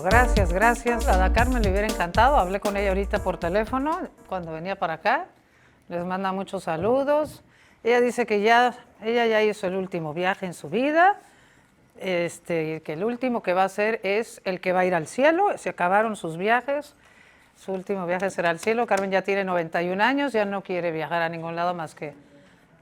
gracias, gracias. A la Carmen le hubiera encantado. Hablé con ella ahorita por teléfono cuando venía para acá. Les manda muchos saludos. Ella dice que ella ya hizo el último viaje en su vida. Que el último que va a hacer es el que va a ir al cielo. Se acabaron sus viajes. Su último viaje será al cielo. Carmen ya tiene 91 años, ya no quiere viajar a ningún lado más que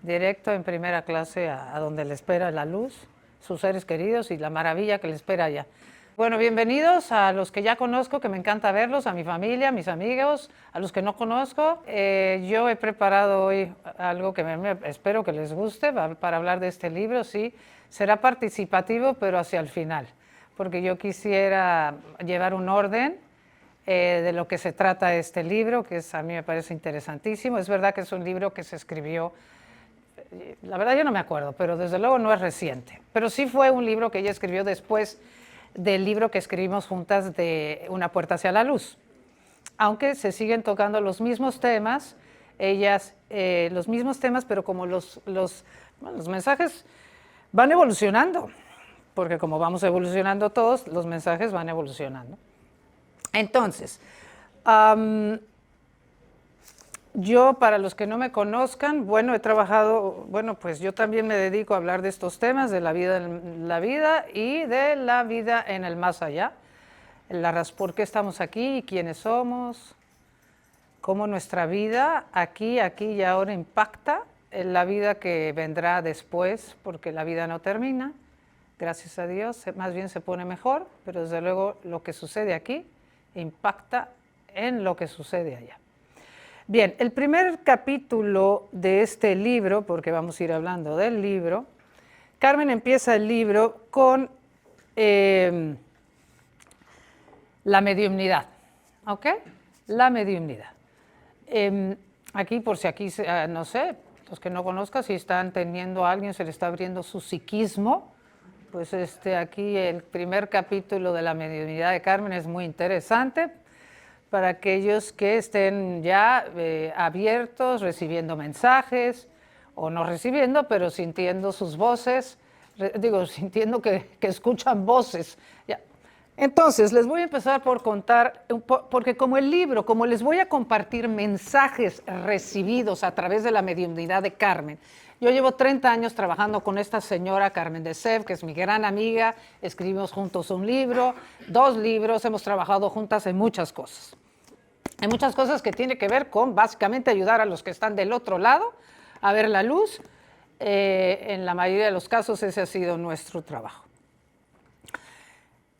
directo en primera clase a donde le espera la luz, sus seres queridos y la maravilla que le espera allá. Bueno, bienvenidos a los que ya conozco, que me encanta verlos, a mi familia, a mis amigos, a los que no conozco. Yo he preparado hoy algo que espero que les guste para hablar de este libro. Sí, será participativo, pero hacia el final, porque yo quisiera llevar un orden de lo que se trata este libro, que a mí me parece interesantísimo. Es verdad que es un libro que se escribió, la verdad yo no me acuerdo, pero desde luego no es reciente. Pero sí fue un libro que ella escribió después del libro que escribimos juntas de Una puerta hacia la luz. Aunque se siguen tocando los mismos temas, los mismos temas, pero como los mensajes van evolucionando, porque como vamos evolucionando todos, los mensajes van evolucionando. Entonces, yo, para los que no me conozcan, bueno, he trabajado, pues yo también me dedico a hablar de estos temas, de la vida y de la vida en el más allá. ¿Por qué estamos aquí y quiénes somos? Cómo nuestra vida aquí y ahora impacta en la vida que vendrá después, porque la vida no termina, gracias a Dios, más bien se pone mejor, pero desde luego lo que sucede aquí impacta en lo que sucede allá. Bien, el primer capítulo de este libro, porque vamos a ir hablando del libro, Carmen empieza el libro con la mediumnidad, ¿ok? La mediumnidad. Aquí, por si aquí, no sé, los que no conozcan, si están teniendo a alguien, se le está abriendo su psiquismo, pues aquí el primer capítulo de la mediumnidad de Carmen es muy interesante para aquellos que estén ya abiertos, recibiendo mensajes, o no recibiendo, pero sintiendo sus voces, sintiendo que escuchan voces. Ya. Entonces, les voy a empezar por contar, porque como les voy a compartir mensajes recibidos a través de la mediumnidad de Carmen. Yo llevo 30 años trabajando con esta señora Carmen de Sèvres, que es mi gran amiga. Escribimos juntos un libro, 2 libros, hemos trabajado juntas en muchas cosas. Hay muchas cosas que tienen que ver con básicamente ayudar a los que están del otro lado a ver la luz. En la mayoría de los casos ese ha sido nuestro trabajo.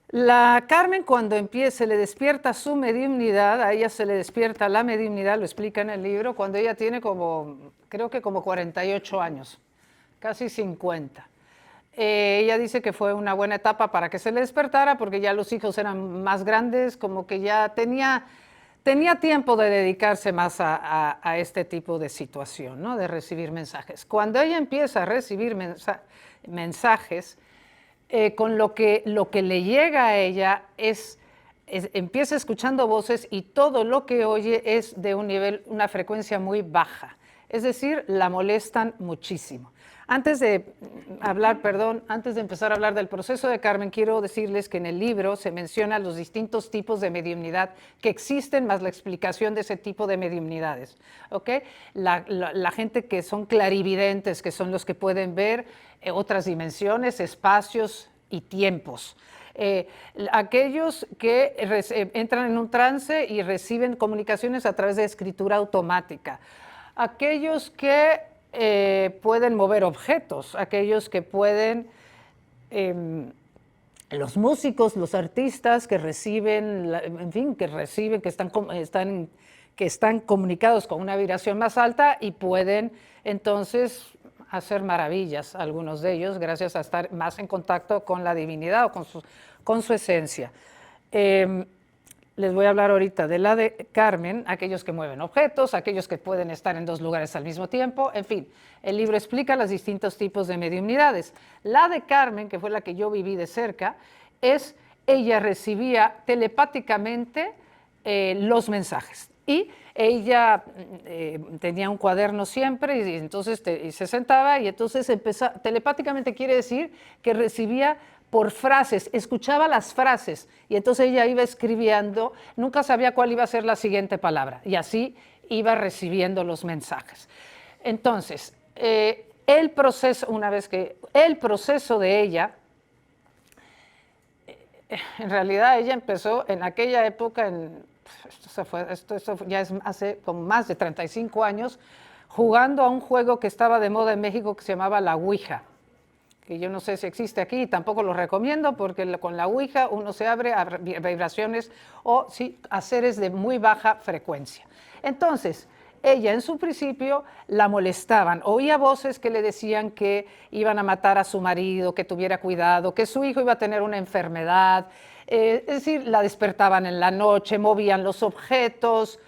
La Carmen, cuando se le despierta su mediumnidad, a ella se le despierta la mediumnidad, lo explica en el libro, cuando ella tiene creo que como 48 años, casi 50. Ella dice que fue una buena etapa para que se le despertara, porque ya los hijos eran más grandes, como que ya tenía tiempo de dedicarse más a este tipo de situación, ¿no? De recibir mensajes. Cuando ella empieza a recibir mensajes, con lo que le llega a ella empieza escuchando voces y todo lo que oye es de una frecuencia muy baja. Es decir, la molestan muchísimo. Antes de empezar a hablar del proceso de Carmen, quiero decirles que en el libro se mencionan los distintos tipos de mediumnidad que existen, más la explicación de ese tipo de mediumnidades. ¿Okay? La gente que son clarividentes, que son los que pueden ver otras dimensiones, espacios y tiempos. Aquellos que entran en un trance y reciben comunicaciones a través de escritura automática. Aquellos que pueden mover objetos, aquellos que pueden, los músicos, los artistas que reciben, que están comunicados con una vibración más alta y pueden entonces hacer maravillas, algunos de ellos, gracias a estar más en contacto con la divinidad o con su esencia. Les voy a hablar ahorita de la de Carmen, aquellos que mueven objetos, aquellos que pueden estar en 2 lugares al mismo tiempo, en fin, el libro explica los distintos tipos de mediumnidades. La de Carmen, que fue la que yo viví de cerca, ella recibía telepáticamente los mensajes y ella tenía un cuaderno siempre y entonces se sentaba y entonces telepáticamente quiere decir que recibía por frases, escuchaba las frases y entonces ella iba escribiendo, nunca sabía cuál iba a ser la siguiente palabra y así iba recibiendo los mensajes. Entonces, el proceso de ella, en realidad ella empezó en aquella época, esto ya es hace como más de 35 años, jugando a un juego que estaba de moda en México que se llamaba la Ouija, que yo no sé si existe aquí, tampoco lo recomiendo porque con la Ouija uno se abre a vibraciones o sí, a seres de muy baja frecuencia. Entonces, ella en su principio la molestaban, oía voces que le decían que iban a matar a su marido, que tuviera cuidado, que su hijo iba a tener una enfermedad, es decir, la despertaban en la noche, movían los objetos,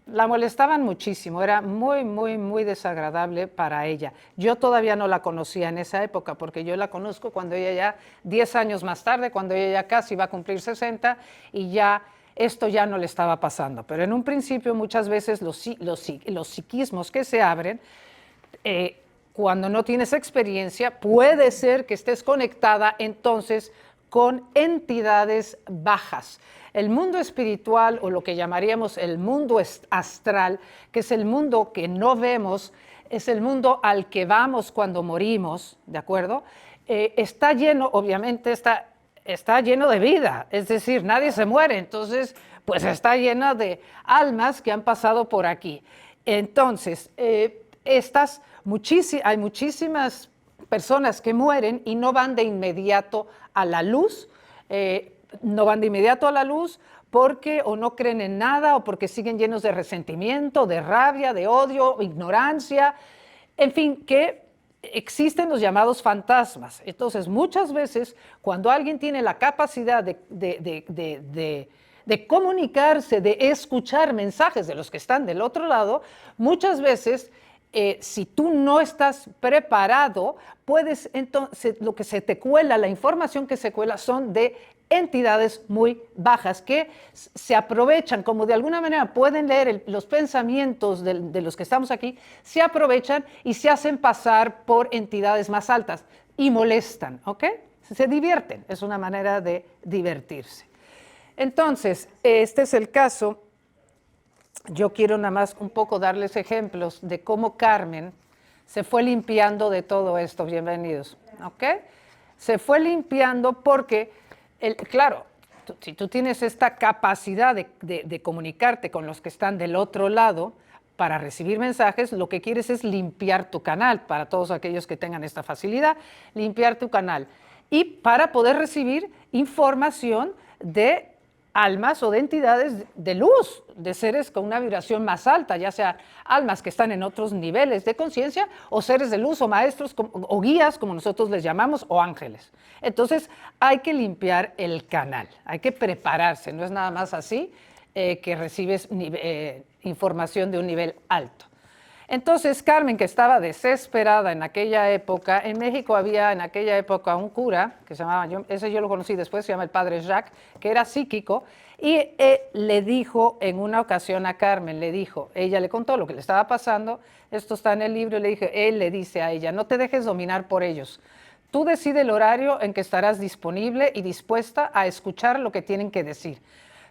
la molestaban muchísimo, era muy, muy, muy desagradable para ella. Yo todavía no la conocía en esa época, porque yo la conozco cuando ella ya, 10 años más tarde, cuando ella ya casi va a cumplir 60, y ya esto ya no le estaba pasando. Pero en un principio muchas veces los psiquismos que se abren, cuando no tienes experiencia, puede ser que estés conectada entonces con entidades bajas. El mundo espiritual, o lo que llamaríamos el mundo astral, que es el mundo que no vemos, es el mundo al que vamos cuando morimos, ¿de acuerdo? Está lleno, obviamente, está lleno de vida, es decir, nadie se muere, entonces, pues está lleno de almas que han pasado por aquí. Entonces, hay muchísimas personas que mueren y no van de inmediato a la luz, porque o no creen en nada o porque siguen llenos de resentimiento, de rabia, de odio, ignorancia, en fin, que existen los llamados fantasmas. Entonces, muchas veces, cuando alguien tiene la capacidad de comunicarse, de escuchar mensajes de los que están del otro lado, muchas veces, si tú no estás preparado, puedes, entonces, lo que se te cuela, la información que se cuela son de entidades muy bajas que se aprovechan, como de alguna manera pueden leer los pensamientos de los que estamos aquí, se aprovechan y se hacen pasar por entidades más altas y molestan, ¿ok? Se divierten, es una manera de divertirse. Entonces, este es el caso. Yo quiero nada más un poco darles ejemplos de cómo Carmen se fue limpiando de todo esto. Bienvenidos, ¿ok? Se fue limpiando porque, claro, si tú tienes esta capacidad de comunicarte con los que están del otro lado para recibir mensajes, lo que quieres es limpiar tu canal, para todos aquellos que tengan esta facilidad, limpiar tu canal. Y para poder recibir información de almas o de entidades de luz, de seres con una vibración más alta, ya sea almas que están en otros niveles de conciencia, o seres de luz, o maestros, o guías, como nosotros les llamamos, o ángeles. Entonces, hay que limpiar el canal, hay que prepararse, no es nada más así que recibes información de un nivel alto. Entonces, Carmen, que estaba desesperada en aquella época, en México había en aquella época un cura, que se llamaba, ese yo lo conocí después, se llama el padre Jacques, que era psíquico, y le dijo en una ocasión a Carmen, ella le contó lo que le estaba pasando, esto está en el libro, y él le dice a ella, no te dejes dominar por ellos, tú decide el horario en que estarás disponible y dispuesta a escuchar lo que tienen que decir.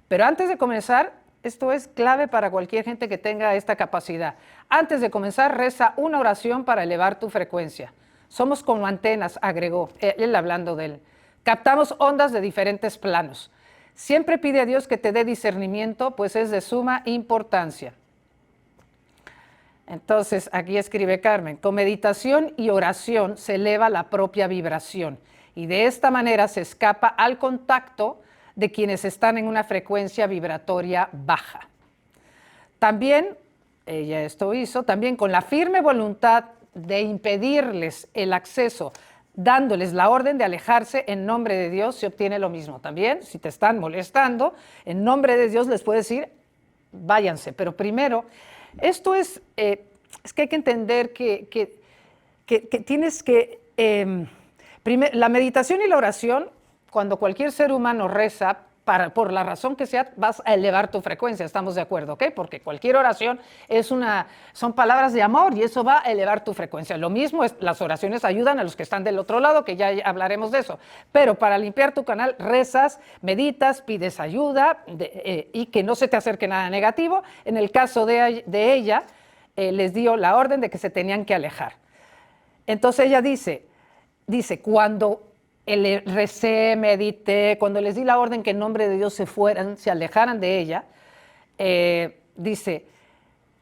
Pero antes de comenzar, esto es clave para cualquier gente que tenga esta capacidad. Antes de comenzar, reza una oración para elevar tu frecuencia. Somos como antenas, agregó, él hablando de él. Captamos ondas de diferentes planos. Siempre pide a Dios que te dé discernimiento, pues es de suma importancia. Entonces, aquí escribe Carmen, con meditación y oración se eleva la propia vibración y de esta manera se escapa al contacto de quienes están en una frecuencia vibratoria baja. También, ella esto hizo, también con la firme voluntad de impedirles el acceso, dándoles la orden de alejarse en nombre de Dios, se obtiene lo mismo. También, si te están molestando, en nombre de Dios les puedes decir, váyanse. Pero primero, esto es que hay que entender que tienes que, la meditación y la oración, cuando cualquier ser humano reza, por la razón que sea, vas a elevar tu frecuencia, ¿estamos de acuerdo? ¿Ok? Porque cualquier oración son palabras de amor y eso va a elevar tu frecuencia. Lo mismo es, las oraciones ayudan a los que están del otro lado, que ya hablaremos de eso. Pero para limpiar tu canal, rezas, meditas, pides ayuda y que no se te acerque nada negativo. En el caso de ella, les dio la orden de que se tenían que alejar. Entonces ella dice, cuando recé, medité, cuando les di la orden que en nombre de Dios se alejaran de ella, dice,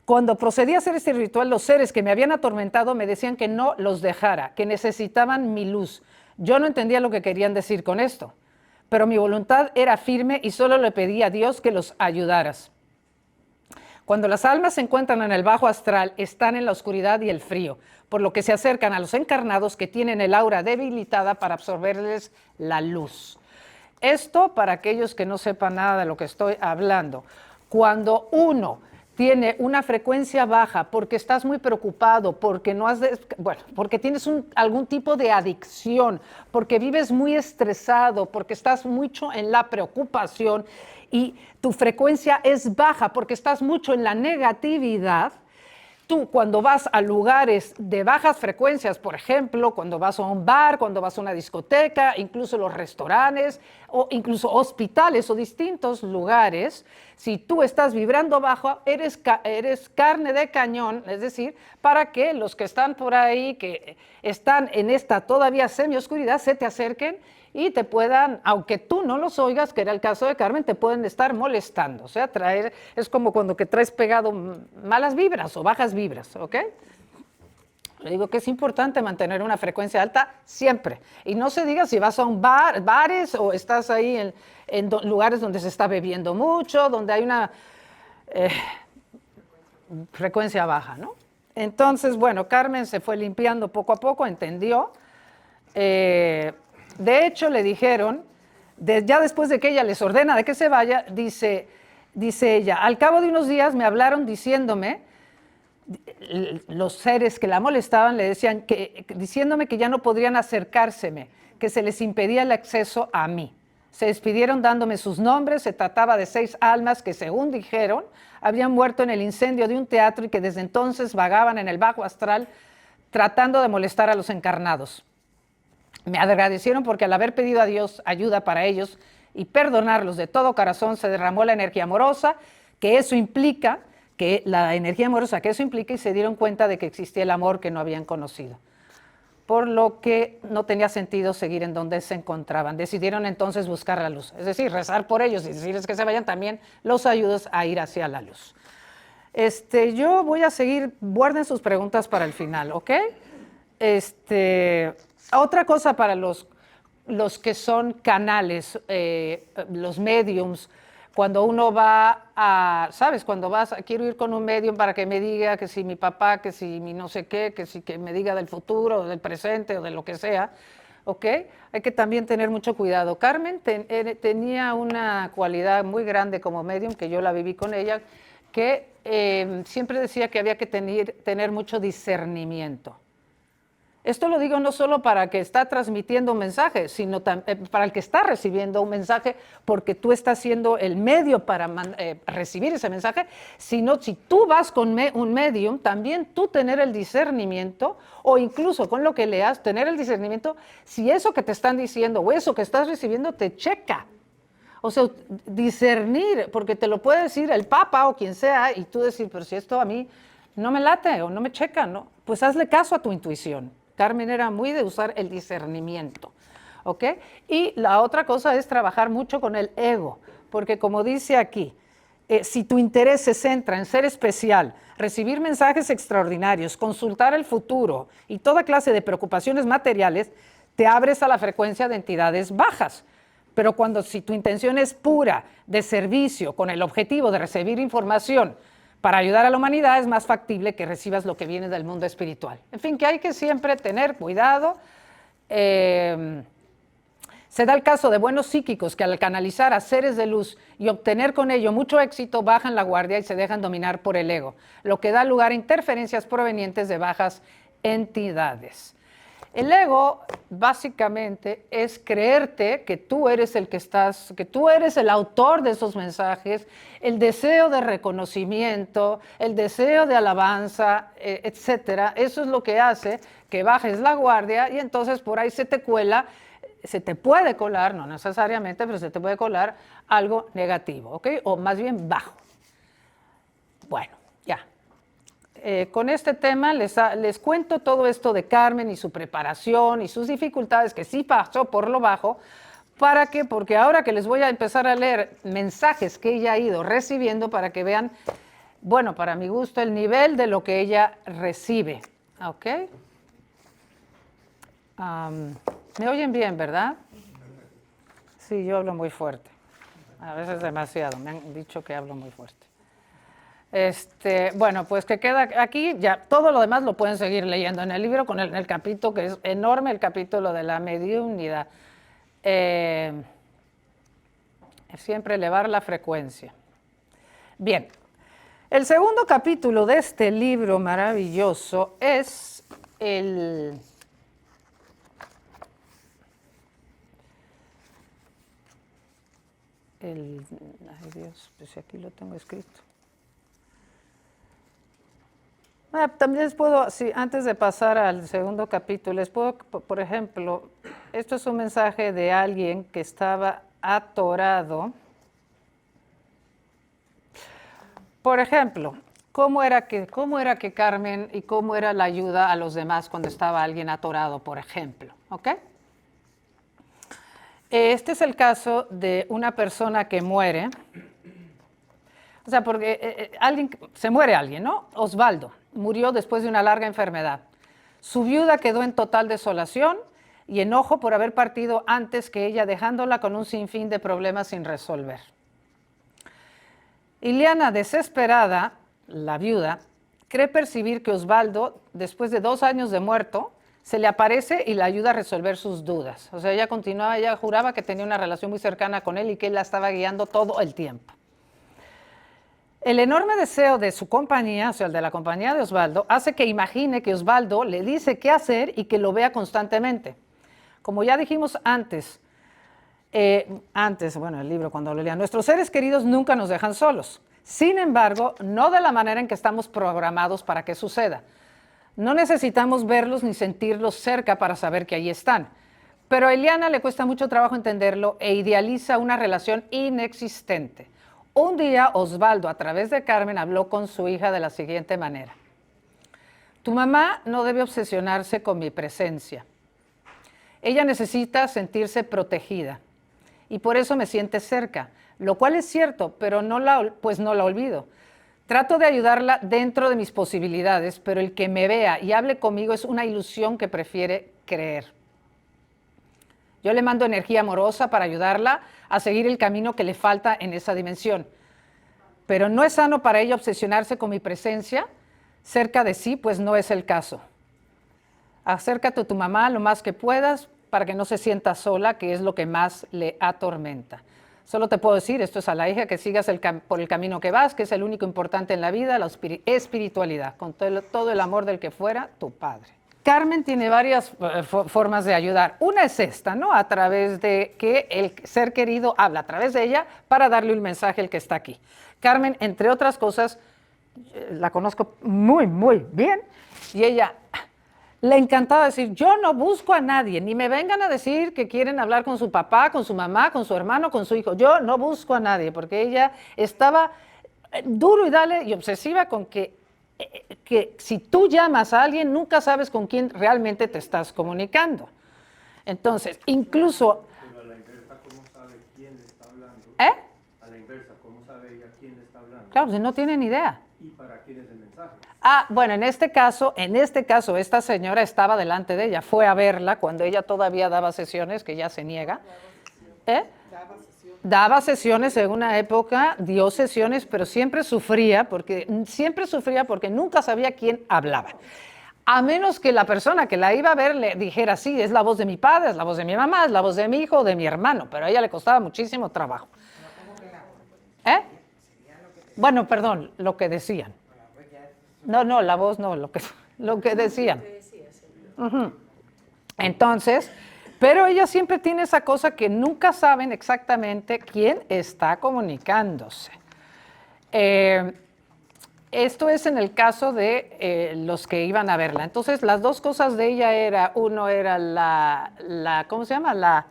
cuando procedí a hacer este ritual, los seres que me habían atormentado me decían que no los dejara, que necesitaban mi luz. Yo no entendía lo que querían decir con esto, pero mi voluntad era firme y solo le pedí a Dios que los ayudaras. Cuando las almas se encuentran en el bajo astral, están en la oscuridad y el frío, por lo que se acercan a los encarnados que tienen el aura debilitada para absorberles la luz. Esto para aquellos que no sepan nada de lo que estoy hablando. Cuando uno tiene una frecuencia baja porque estás muy preocupado, porque porque tienes algún tipo de adicción, porque vives muy estresado, porque estás mucho en la preocupación y tu frecuencia es baja porque estás mucho en la negatividad, tú cuando vas a lugares de bajas frecuencias, por ejemplo, cuando vas a un bar, cuando vas a una discoteca, incluso los restaurantes o incluso hospitales o distintos lugares, si tú estás vibrando bajo, eres carne de cañón, es decir, para que los que están por ahí, que están en esta todavía semioscuridad, se te acerquen y te puedan, aunque tú no los oigas, que era el caso de Carmen, te pueden estar molestando. O sea, es como cuando que traes pegado malas vibras o bajas vibras, ¿ok? Le digo que es importante mantener una frecuencia alta siempre. Y no se diga si vas a un bares o estás ahí en lugares donde se está bebiendo mucho, donde hay una frecuencia baja, ¿no? Entonces, bueno, Carmen se fue limpiando poco a poco, entendió. De hecho, le dijeron, ya después de que ella les ordena de que se vaya, dice ella, al cabo de unos días me hablaron diciéndome, los seres que la molestaban le decían, diciéndome que ya no podrían acercárseme, que se les impedía el acceso a mí. Se despidieron dándome sus nombres, se trataba de 6 almas que, según dijeron, habían muerto en el incendio de un teatro y que desde entonces vagaban en el bajo astral tratando de molestar a los encarnados. Me agradecieron porque al haber pedido a Dios ayuda para ellos y perdonarlos de todo corazón, se derramó la energía amorosa, que eso implica, y se dieron cuenta de que existía el amor que no habían conocido. Por lo que no tenía sentido seguir en donde se encontraban. Decidieron entonces buscar la luz, es decir, rezar por ellos y decirles que se vayan, también los ayudas a ir hacia la luz. Yo voy a seguir, guarden sus preguntas para el final, ¿ok? Otra cosa para los que son canales, los mediums, cuando uno va ¿sabes? Cuando quiero ir con un medium para que me diga que si mi papá, que si mi no sé qué, que me diga del futuro, del presente o de lo que sea, ¿ok? Hay que también tener mucho cuidado. Carmen tenía una cualidad muy grande como medium, que yo la viví con ella, que siempre decía que había que tener mucho discernimiento. Esto lo digo no solo para el que está transmitiendo un mensaje, sino para el que está recibiendo un mensaje, porque tú estás siendo el medio para recibir ese mensaje, sino si tú vas con un medium, también tú tener el discernimiento, o incluso con lo que leas, tener el discernimiento, si eso que te están diciendo o eso que estás recibiendo te checa. O sea, discernir, porque te lo puede decir el Papa o quien sea, y tú decir, pero si esto a mí no me late o no me checa, ¿no? Pues hazle caso a tu intuición. Carmen era muy de usar el discernimiento, ¿ok? Y la otra cosa es trabajar mucho con el ego, porque como dice aquí, si tu interés se centra en ser especial, recibir mensajes extraordinarios, consultar el futuro y toda clase de preocupaciones materiales, te abres a la frecuencia de entidades bajas. Pero si tu intención es pura, de servicio, con el objetivo de recibir información, para ayudar a la humanidad, es más factible que recibas lo que viene del mundo espiritual. En fin, que hay que siempre tener cuidado. Se da el caso de buenos psíquicos que al canalizar a seres de luz y obtener con ello mucho éxito, bajan la guardia y se dejan dominar por el ego, lo que da lugar a interferencias provenientes de bajas entidades. El ego, básicamente, es creerte que tú eres que tú eres el autor de esos mensajes, el deseo de reconocimiento, el deseo de alabanza, etcétera. Eso es lo que hace que bajes la guardia y entonces por ahí se te cuela, se te puede colar, no necesariamente, pero se te puede colar algo negativo, ¿ok? O más bien bajo. Bueno, ya. Con este tema les cuento todo esto de Carmen y su preparación y sus dificultades, que sí pasó por lo bajo, ¿para qué? Porque ahora que les voy a empezar a leer mensajes que ella ha ido recibiendo para que vean, bueno, para mi gusto, el nivel de lo que ella recibe. ¿Ok? ¿Me oyen bien, verdad? Sí, yo hablo muy fuerte. A veces demasiado. Me han dicho que hablo muy fuerte. Bueno, pues que queda aquí, ya todo lo demás lo pueden seguir leyendo en el libro, con el capítulo, que es enorme, el capítulo de la mediunidad. Siempre elevar la frecuencia. Bien, el segundo capítulo de este libro maravilloso es ay Dios, pues aquí lo tengo escrito. También les puedo, sí, antes de pasar al segundo capítulo, les puedo, por ejemplo, esto es un mensaje de alguien que estaba atorado. Por ejemplo, ¿cómo era que Carmen y cómo era la ayuda a los demás cuando estaba alguien atorado, por ejemplo? ¿Ok? Este es el caso de una persona que muere. O sea, porque se muere alguien, ¿no? Osvaldo murió después de una larga enfermedad. Su viuda quedó en total desolación y enojo por haber partido antes que ella, dejándola con un sinfín de problemas sin resolver. Ileana, desesperada, la viuda, cree percibir que Osvaldo, después de 2 años de muerto, se le aparece y la ayuda a resolver sus dudas. O sea, ella juraba que tenía una relación muy cercana con él y que él la estaba guiando todo el tiempo. El enorme deseo de su compañía, o sea, el de la compañía de Osvaldo, hace que imagine que Osvaldo le dice qué hacer y que lo vea constantemente. Como ya dijimos antes, bueno, el libro cuando lo leía, nuestros seres queridos nunca nos dejan solos. Sin embargo, no de la manera en que estamos programados para que suceda. No necesitamos verlos ni sentirlos cerca para saber que ahí están. Pero a Ileana le cuesta mucho trabajo entenderlo e idealiza una relación inexistente. Un día, Osvaldo, a través de Carmen, habló con su hija de la siguiente manera. Tu mamá no debe obsesionarse con mi presencia. Ella necesita sentirse protegida y por eso me siente cerca, lo cual es cierto, pero no la olvido. Trato de ayudarla dentro de mis posibilidades, pero el que me vea y hable conmigo es una ilusión que prefiere creer. Yo le mando energía amorosa para ayudarla a seguir el camino que le falta en esa dimensión. Pero no es sano para ella obsesionarse con mi presencia cerca de sí, pues no es el caso. Acércate a tu mamá lo más que puedas para que no se sienta sola, que es lo que más le atormenta. Solo te puedo decir, esto es a la hija, que sigas por el camino que vas, que es el único importante en la vida, la espiritualidad, con todo el amor del que fuera tu padre. Carmen tiene varias formas de ayudar. Una es esta, ¿no? A través de que el ser querido habla a través de ella para darle un mensaje al que está aquí. Carmen, entre otras cosas, la conozco muy, muy bien, y ella le encantaba decir, yo no busco a nadie, ni me vengan a decir que quieren hablar con su papá, con su mamá, con su hermano, con su hijo. Yo no busco a nadie, porque ella estaba duro y dale y obsesiva con que si tú llamas a alguien, nunca sabes con quién realmente te estás comunicando. Entonces, incluso... Pero a la inversa, ¿cómo sabe quién le está hablando? A la inversa, ¿cómo sabe ella quién le está hablando? Claro, si no tiene ni idea. ¿Y para quién es el mensaje? Bueno, en este caso, esta señora estaba delante de ella, fue a verla cuando ella todavía daba sesiones, que ya se niega. Daba sesiones en una época, dio sesiones, pero siempre sufría porque nunca sabía quién hablaba. A menos que la persona que la iba a ver le dijera, sí, es la voz de mi padre, es la voz de mi mamá, es la voz de mi hijo, de mi hermano, pero a ella le costaba muchísimo trabajo. Bueno, perdón, lo que decían. No, la voz no, lo que decían. Entonces, pero ella siempre tiene esa cosa que nunca saben exactamente quién está comunicándose. Esto es en el caso de los que iban a verla. Entonces, las dos cosas de ella era, uno era ¿cómo se llama?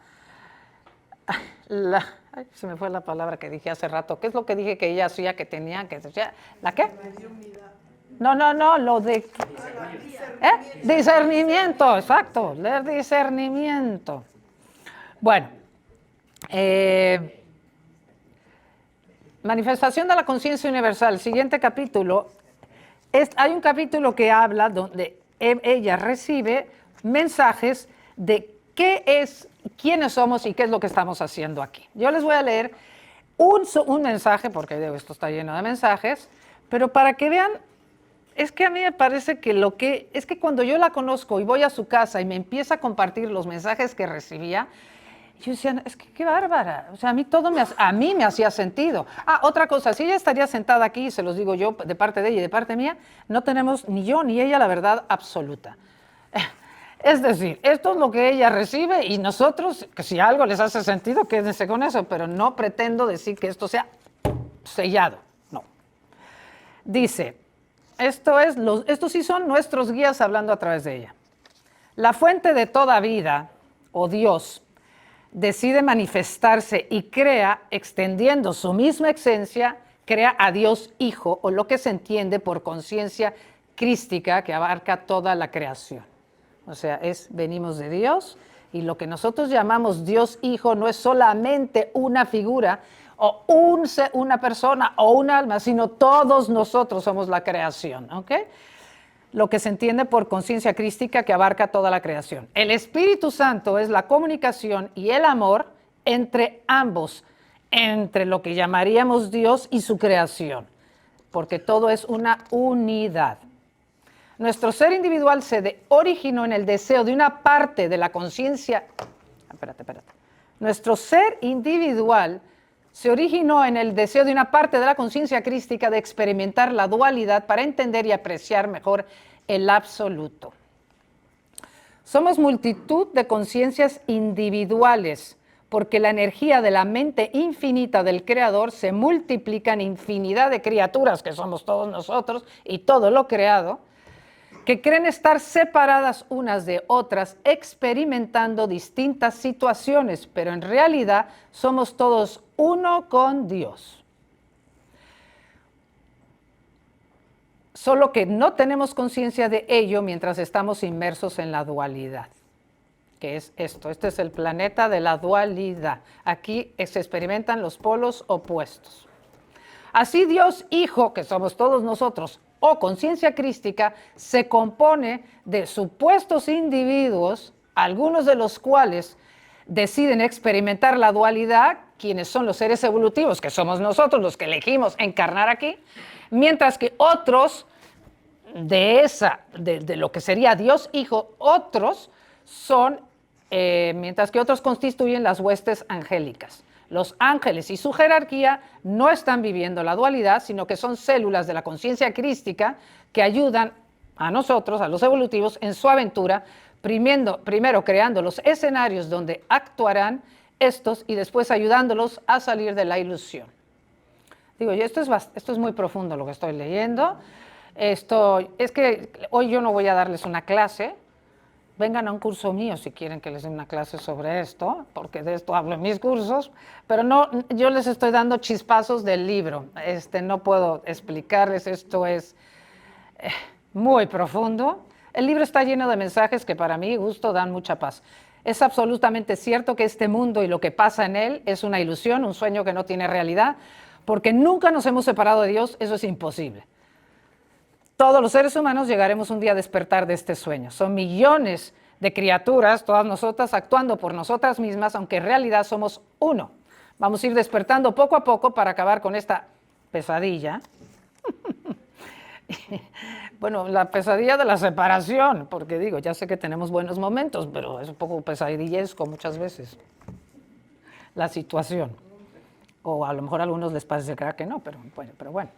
Ay, se me fue la palabra que dije hace rato. ¿Qué es lo que dije que ella hacía, que tenía, que decía? ¿La qué? No, lo de... Discernimiento, exacto, el discernimiento. Bueno, manifestación de la conciencia universal, siguiente capítulo. Hay un capítulo que habla donde ella recibe mensajes de quiénes somos y qué es lo que estamos haciendo aquí. Yo les voy a leer un mensaje, porque esto está lleno de mensajes, pero para que vean, es que a mí me parece que es que cuando yo la conozco y voy a su casa y me empieza a compartir los mensajes que recibía, yo decía, es que qué bárbara, o sea, a mí me hacía sentido. Otra cosa, si ella estaría sentada aquí, se los digo yo, de parte de ella y de parte mía, no tenemos ni yo ni ella la verdad absoluta. Es decir, esto es lo que ella recibe y nosotros, que si algo les hace sentido, quédense con eso, pero no pretendo decir que esto sea sellado, no. Dice, estos sí son nuestros guías hablando a través de ella. La fuente de toda vida, o Dios, decide manifestarse y crea, extendiendo su misma esencia, crea a Dios Hijo, o lo que se entiende por conciencia crística que abarca toda la creación. O sea, venimos de Dios y lo que nosotros llamamos Dios Hijo no es solamente una figura o una persona o un alma, sino todos nosotros somos la creación, ¿ok? Lo que se entiende por conciencia crística que abarca toda la creación. El Espíritu Santo es la comunicación y el amor entre ambos, entre lo que llamaríamos Dios y su creación, porque todo es una unidad. Nuestro ser individual se originó en el deseo de una parte de la conciencia. Espérate. Nuestro ser individual se originó en el deseo de una parte de la conciencia crística de experimentar la dualidad para entender y apreciar mejor el absoluto. Somos multitud de conciencias individuales, porque la energía de la mente infinita del Creador se multiplica en infinidad de criaturas, que somos todos nosotros y todo lo creado, que creen estar separadas unas de otras, experimentando distintas situaciones, pero en realidad somos todos uno con Dios. Solo que no tenemos conciencia de ello mientras estamos inmersos en la dualidad, que es esto. Este es el planeta de la dualidad. Aquí se experimentan los polos opuestos. Así Dios Hijo, que somos todos nosotros, o conciencia crística, se compone de supuestos individuos, algunos de los cuales deciden experimentar la dualidad, quienes son los seres evolutivos, que somos nosotros los que elegimos encarnar aquí, mientras que otros de lo que sería Dios Hijo, mientras que otros constituyen las huestes angélicas. Los ángeles y su jerarquía no están viviendo la dualidad, sino que son células de la conciencia crística que ayudan a nosotros, a los evolutivos, en su aventura, primero creando los escenarios donde actuarán estos y después ayudándolos a salir de la ilusión. Digo, esto es muy profundo lo que estoy leyendo. Es que hoy yo no voy a darles una clase. Vengan a un curso mío si quieren que les dé una clase sobre esto, porque de esto hablo en mis cursos, pero no, yo les estoy dando chispazos del libro. No puedo explicarles, esto es muy profundo. El libro está lleno de mensajes que para mi gusto dan mucha paz. Es absolutamente cierto que este mundo y lo que pasa en él es una ilusión, un sueño que no tiene realidad, porque nunca nos hemos separado de Dios, eso es imposible. Todos los seres humanos llegaremos un día a despertar de este sueño. Son millones de criaturas, todas nosotras, actuando por nosotras mismas, aunque en realidad somos uno. Vamos a ir despertando poco a poco para acabar con esta pesadilla. Bueno, la pesadilla de la separación, porque digo, ya sé que tenemos buenos momentos, pero es un poco pesadillesco muchas veces la situación. O a lo mejor a algunos les parecerá que no, pero bueno.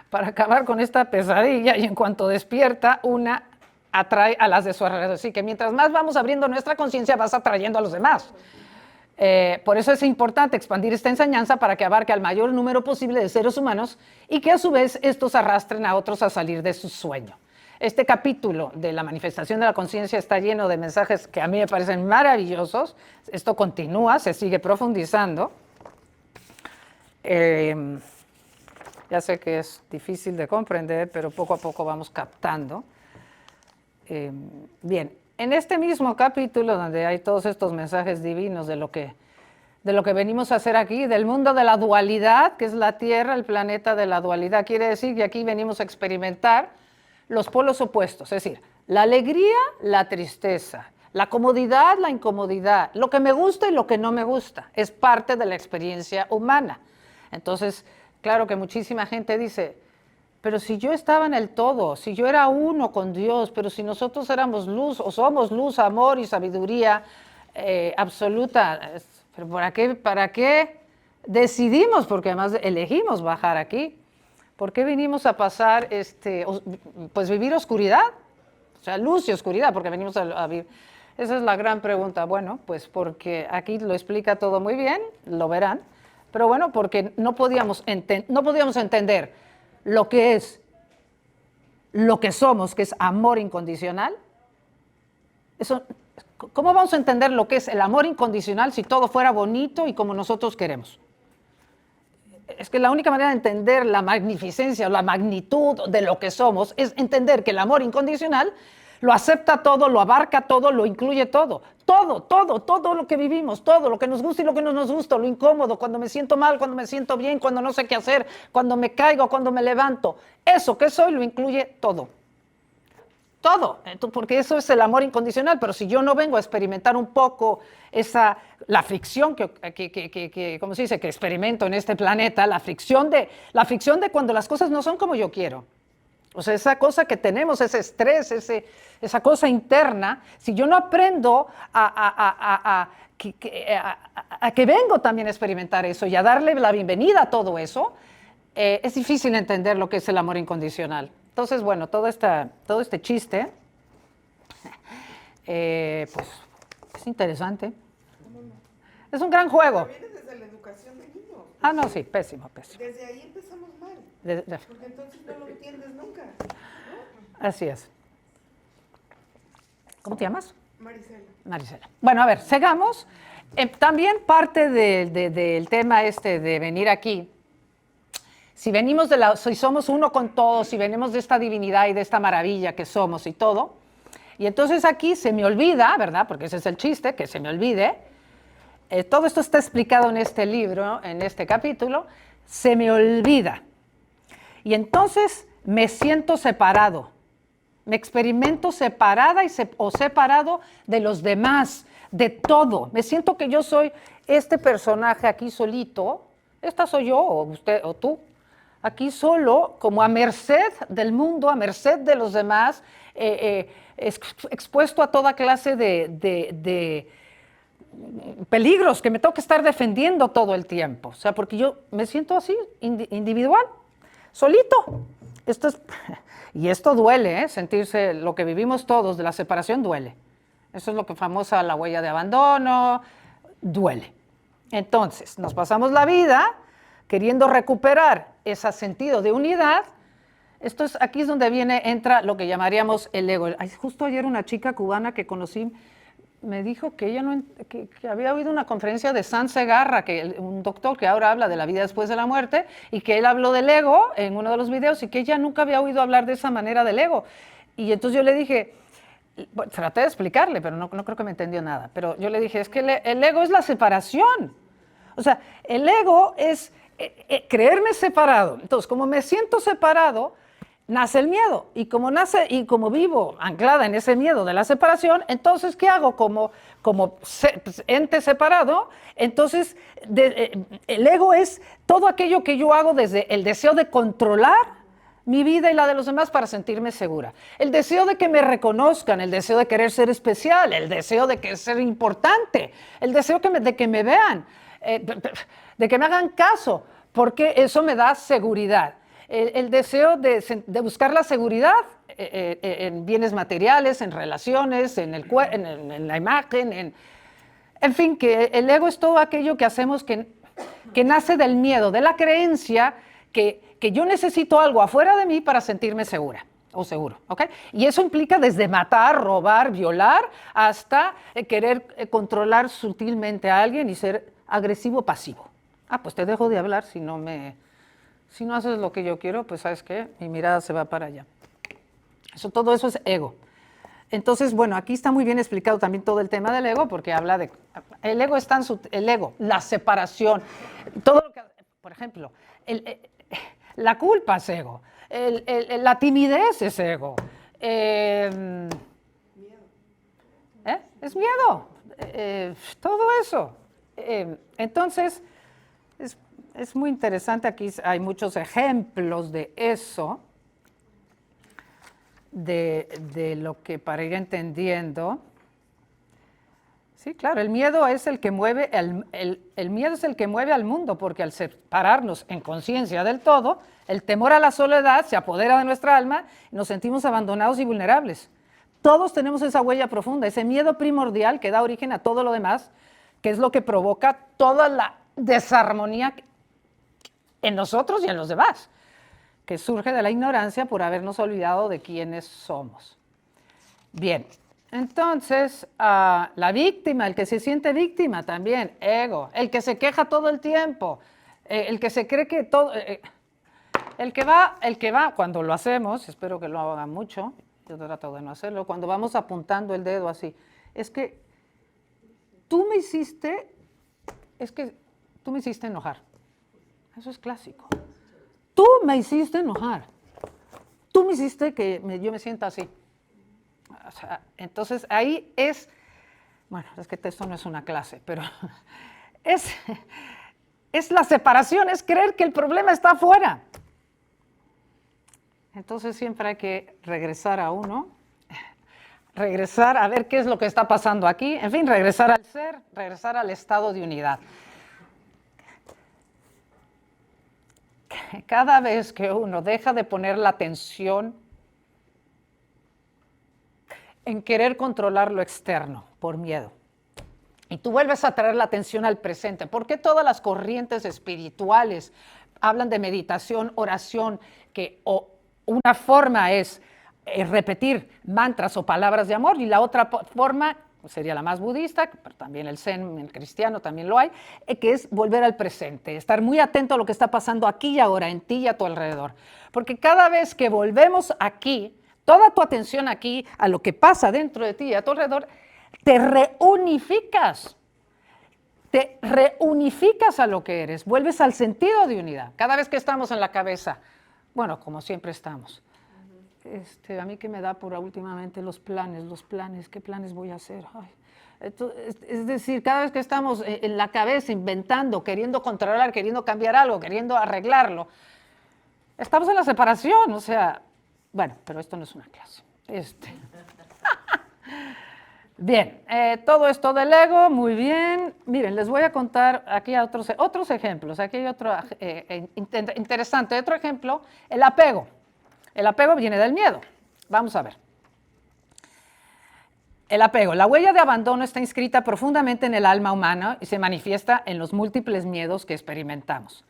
Para acabar con esta pesadilla y en cuanto despierta, una atrae a las de su alrededor. Así que mientras más vamos abriendo nuestra conciencia, vas atrayendo a los demás. Por eso es importante expandir esta enseñanza para que abarque al mayor número posible de seres humanos y que a su vez estos arrastren a otros a salir de su sueño. Este capítulo de la manifestación de la conciencia está lleno de mensajes que a mí me parecen maravillosos. Esto continúa, se sigue profundizando. Ya sé que es difícil de comprender, pero poco a poco vamos captando. Bien, en este mismo capítulo donde hay todos estos mensajes divinos de lo que venimos a hacer aquí, del mundo de la dualidad, que es la Tierra, el planeta de la dualidad, quiere decir que aquí venimos a experimentar los polos opuestos, es decir, la alegría, la tristeza, la comodidad, la incomodidad, lo que me gusta y lo que no me gusta, es parte de la experiencia humana. Entonces, claro que muchísima gente dice, pero si yo estaba en el todo, si yo era uno con Dios, pero si nosotros éramos luz, o somos luz, amor y sabiduría absoluta, ¿pero para qué decidimos? Porque además elegimos bajar aquí. ¿Por qué vinimos a pasar, pues vivir oscuridad? O sea, luz y oscuridad, porque venimos a vivir. Esa es la gran pregunta. Bueno, pues porque aquí lo explica todo muy bien, lo verán, pero bueno, porque no podíamos entender lo que es, lo que somos, que es amor incondicional. Eso, ¿cómo vamos a entender lo que es el amor incondicional si todo fuera bonito y como nosotros queremos? Es que la única manera de entender la magnificencia o la magnitud de lo que somos es entender que el amor incondicional lo acepta todo, lo abarca todo, lo incluye todo. Todo lo que vivimos, todo lo que nos gusta y lo que no nos gusta, lo incómodo, cuando me siento mal, cuando me siento bien, cuando no sé qué hacer, cuando me caigo, cuando me levanto. Eso que soy lo incluye todo. Todo, porque eso es el amor incondicional, pero si yo no vengo a experimentar un poco la fricción ¿cómo se dice?, que experimento en este planeta, la fricción de cuando las cosas no son como yo quiero. O sea, esa cosa que tenemos, ese estrés, esa cosa interna, si yo no aprendo a que vengo también a experimentar eso y a darle la bienvenida a todo eso, es difícil entender lo que es el amor incondicional. Entonces, bueno, todo este chiste, pues, es interesante. Es un gran juego. Viene desde la educación de niños. Ah, no, sí, pésimo. Desde ahí empezamos mal. Porque entonces no lo entiendes nunca, ¿no? Así es. ¿Cómo te llamas? Marisela. Bueno, a ver, sigamos. También parte del tema de venir aquí. Si somos uno con todos, si venimos de esta divinidad y de esta maravilla que somos y todo, y entonces aquí se me olvida, ¿verdad? Porque ese es el chiste, que se me olvide. Todo esto está explicado en este libro, en este capítulo. Se me olvida. Y entonces me siento separado. Me experimento separada o separado de los demás, de todo. Me siento que yo soy este personaje aquí solito. Esta soy yo, o usted, o tú. Aquí solo, como a merced del mundo, a merced de los demás, expuesto a toda clase de peligros que me tengo que estar defendiendo todo el tiempo. O sea, porque yo me siento así, individual, solito. Y esto duele, sentirse, lo que vivimos todos de la separación duele. Eso es lo que famosa la huella de abandono, duele. Entonces, nos pasamos la vida queriendo recuperar ese sentido de unidad. Aquí es donde entra lo que llamaríamos el ego. Justo ayer una chica cubana que conocí me dijo que ella que había oído una conferencia de San Segarra, un doctor que ahora habla de la vida después de la muerte, y que él habló del ego en uno de los videos y que ella nunca había oído hablar de esa manera del ego. Y entonces yo le dije, bueno, traté de explicarle, pero no creo que me entendió nada. Pero yo le dije, es que el ego es la separación. O sea, el ego es creerme separado. Entonces, como me siento separado, nace el miedo. Y como vivo anclada en ese miedo de la separación, entonces, ¿qué hago? Como ente separado, entonces el ego es todo aquello que yo hago desde el deseo de controlar mi vida y la de los demás para sentirme segura. El deseo de que me reconozcan, el deseo de querer ser especial, el deseo de ser importante, el deseo de que me vean, de que me hagan caso, porque eso me da seguridad. el deseo de buscar la seguridad en bienes materiales, en relaciones, en la imagen, en fin, que el ego es todo aquello que hacemos que nace del miedo, de la creencia que yo necesito algo afuera de mí para sentirme segura o seguro, ¿ok? Y eso implica desde matar, robar, violar, hasta querer controlar sutilmente a alguien y ser agresivo pasivo. Pues te dejo de hablar si no haces lo que yo quiero, pues ¿sabes qué? Mi mirada se va para allá. Todo eso es ego. Entonces, bueno, aquí está muy bien explicado también todo el tema del ego, porque habla de... El ego, la separación, todo lo que... Por ejemplo, la culpa es ego, la timidez es ego. Es miedo, todo eso. Entonces, es muy interesante, aquí hay muchos ejemplos de eso, de lo que para ir entendiendo. Sí, claro, el miedo es el que mueve, el miedo es el que mueve al mundo, porque al separarnos en conciencia del todo, el temor a la soledad se apodera de nuestra alma y nos sentimos abandonados y vulnerables. Todos tenemos esa huella profunda, ese miedo primordial que da origen a todo lo demás, que es lo que provoca toda la desarmonía en nosotros y en los demás, que surge de la ignorancia por habernos olvidado de quiénes somos. Bien, entonces, la víctima, el que se siente víctima también, ego, el que se queja todo el tiempo, el que se cree que todo... el que va, cuando lo hacemos, espero que lo hagan mucho, yo trato de no hacerlo, cuando vamos apuntando el dedo así, es que tú me hiciste enojar. Eso es clásico. Tú me hiciste enojar. Tú me hiciste que yo me sienta así. O sea, entonces ahí es, bueno, es que esto no es una clase, pero es la separación, es creer que el problema está afuera. Entonces siempre hay que regresar a uno, regresar a ver qué es lo que está pasando aquí, en fin, regresar al ser, regresar al estado de unidad. Cada vez que uno deja de poner la atención en querer controlar lo externo por miedo, y tú vuelves a traer la atención al presente, ¿por qué todas las corrientes espirituales hablan de meditación, oración, una forma es repetir mantras o palabras de amor y la otra forma sería la más budista, pero también el zen, el cristiano también lo hay, que es volver al presente, estar muy atento a lo que está pasando aquí y ahora, en ti y a tu alrededor. Porque cada vez que volvemos aquí, toda tu atención aquí, a lo que pasa dentro de ti y a tu alrededor, te reunificas a lo que eres, vuelves al sentido de unidad. Cada vez que estamos en la cabeza, bueno, como siempre estamos. A mí que me da por últimamente los planes, ¿qué planes voy a hacer? Es decir, cada vez que estamos en la cabeza inventando, queriendo controlar, queriendo cambiar algo, queriendo arreglarlo, estamos en la separación, o sea, bueno, pero esto no es una clase. Bien, todo esto del ego, muy bien. Miren, les voy a contar aquí otros ejemplos. Aquí hay otro interesante, otro ejemplo, el apego. El apego viene del miedo. Vamos a ver. El apego. La huella de abandono está inscrita profundamente en el alma humana y se manifiesta en los múltiples miedos que experimentamos.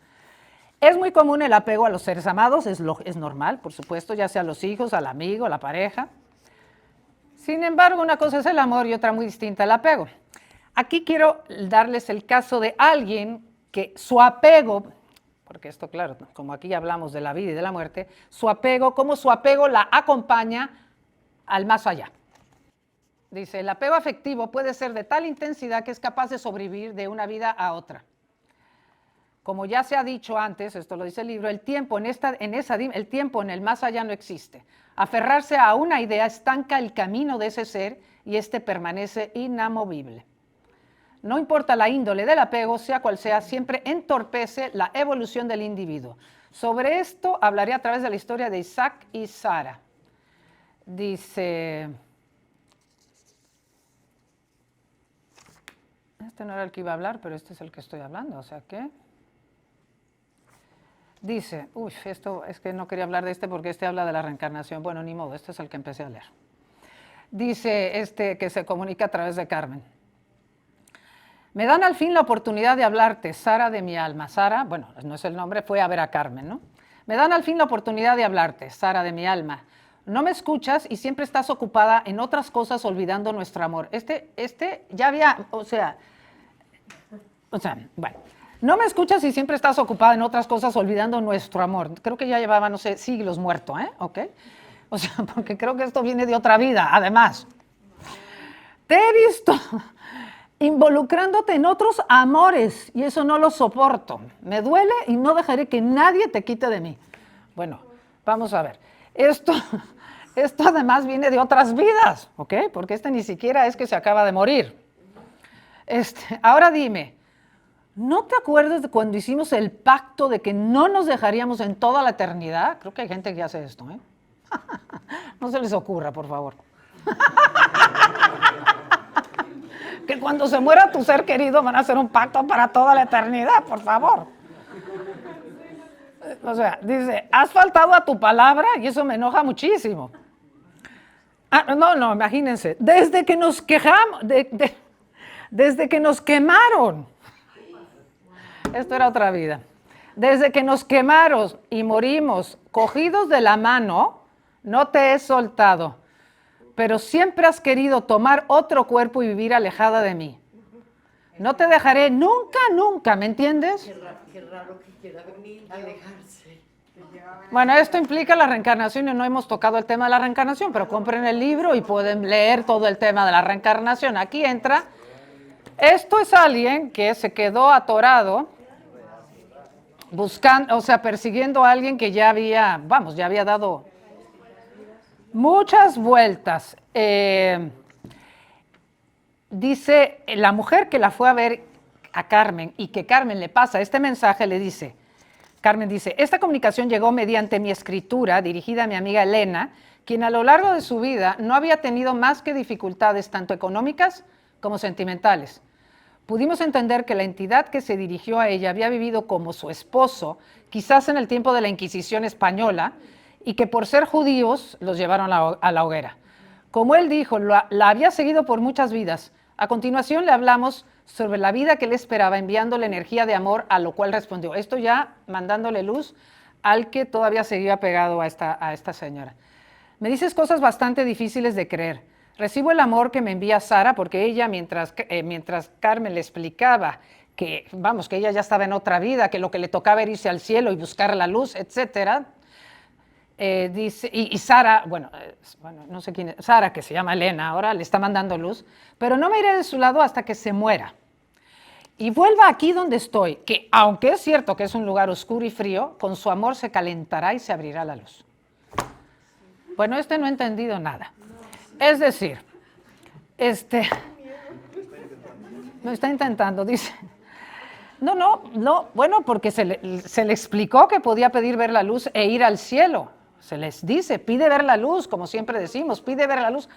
Es muy común el apego a los seres amados, es normal, por supuesto, ya sea a los hijos, al amigo, a la pareja. Sin embargo, una cosa es el amor y otra muy distinta el apego. Aquí quiero darles el caso de alguien que su apego, porque esto, claro, como aquí hablamos de la vida y de la muerte, cómo su apego la acompaña al más allá. Dice, el apego afectivo puede ser de tal intensidad que es capaz de sobrevivir de una vida a otra. Como ya se ha dicho antes, esto lo dice el libro, el tiempo el tiempo en el más allá no existe. Aferrarse a una idea estanca el camino de ese ser y este permanece inamovible. No importa la índole del apego, sea cual sea, siempre entorpece la evolución del individuo. Sobre esto hablaré a través de la historia de Isaac y Sara. Dice, este no era el que iba a hablar, pero este es el que estoy hablando, o sea que... Dice, uy, esto es que no quería hablar de este porque este habla de la reencarnación. Bueno, ni modo, este es el que empecé a leer. Dice que se comunica a través de Carmen. Me dan al fin la oportunidad de hablarte, Sara de mi alma. Sara, bueno, no es el nombre, fue a ver a Carmen, ¿no? Me dan al fin la oportunidad de hablarte, Sara de mi alma. No me escuchas y siempre estás ocupada en otras cosas olvidando nuestro amor. Ya había, o sea, bueno. No me escuchas y siempre estás ocupada en otras cosas olvidando nuestro amor. Creo que ya llevaba, no sé, siglos muerto, ¿eh? ¿Ok? O sea, porque creo que esto viene de otra vida, además. Te he visto involucrándote en otros amores y eso no lo soporto. Me duele y no dejaré que nadie te quite de mí. Bueno, vamos a ver. Esto además viene de otras vidas, ¿ok? Porque ni siquiera es que se acaba de morir. Ahora dime, ¿no te acuerdas de cuando hicimos el pacto de que no nos dejaríamos en toda la eternidad? Creo que hay gente que hace esto, ¿eh? No se les ocurra, por favor. Que cuando se muera tu ser querido van a hacer un pacto para toda la eternidad, por favor. O sea, dice, has faltado a tu palabra y eso me enoja muchísimo. No, imagínense, desde que nos quejamos, desde que nos quemaron. Esto era otra vida. Desde que nos quemaron y morimos cogidos de la mano, no te he soltado, pero siempre has querido tomar otro cuerpo y vivir alejada de mí. No te dejaré nunca, nunca, ¿me entiendes? Qué raro que quiera venir, alejarse. Bueno, esto implica la reencarnación y no hemos tocado el tema de la reencarnación, pero compren el libro y pueden leer todo el tema de la reencarnación. Aquí entra, esto es alguien que se quedó atorado buscando, o sea, persiguiendo a alguien que ya había dado muchas vueltas. Dice, la mujer que la fue a ver a Carmen y que Carmen le pasa este mensaje, le dice, Carmen dice, esta comunicación llegó mediante mi escritura dirigida a mi amiga Elena, quien a lo largo de su vida no había tenido más que dificultades tanto económicas como sentimentales. Pudimos entender que la entidad que se dirigió a ella había vivido como su esposo, quizás en el tiempo de la Inquisición española, y que por ser judíos los llevaron a la hoguera. Como él dijo, la había seguido por muchas vidas. A continuación le hablamos sobre la vida que le esperaba, enviándole energía de amor, a lo cual respondió. Esto ya mandándole luz al que todavía seguía pegado a esta señora. Me dices cosas bastante difíciles de creer. Recibo el amor que me envía Sara, porque ella, mientras Carmen le explicaba que ella ya estaba en otra vida, que lo que le tocaba era irse al cielo y buscar la luz, etcétera. Dice, y Sara, no sé quién es, Sara, que se llama Elena, ahora le está mandando luz, pero no me iré de su lado hasta que se muera. Y vuelva aquí donde estoy, que aunque es cierto que es un lugar oscuro y frío, con su amor se calentará y se abrirá la luz. Bueno, no ha entendido nada. Es decir, no está intentando, dice. No, bueno, porque se le explicó que podía pedir ver la luz e ir al cielo. Se les dice, pide ver la luz, como siempre decimos, pide ver la luz.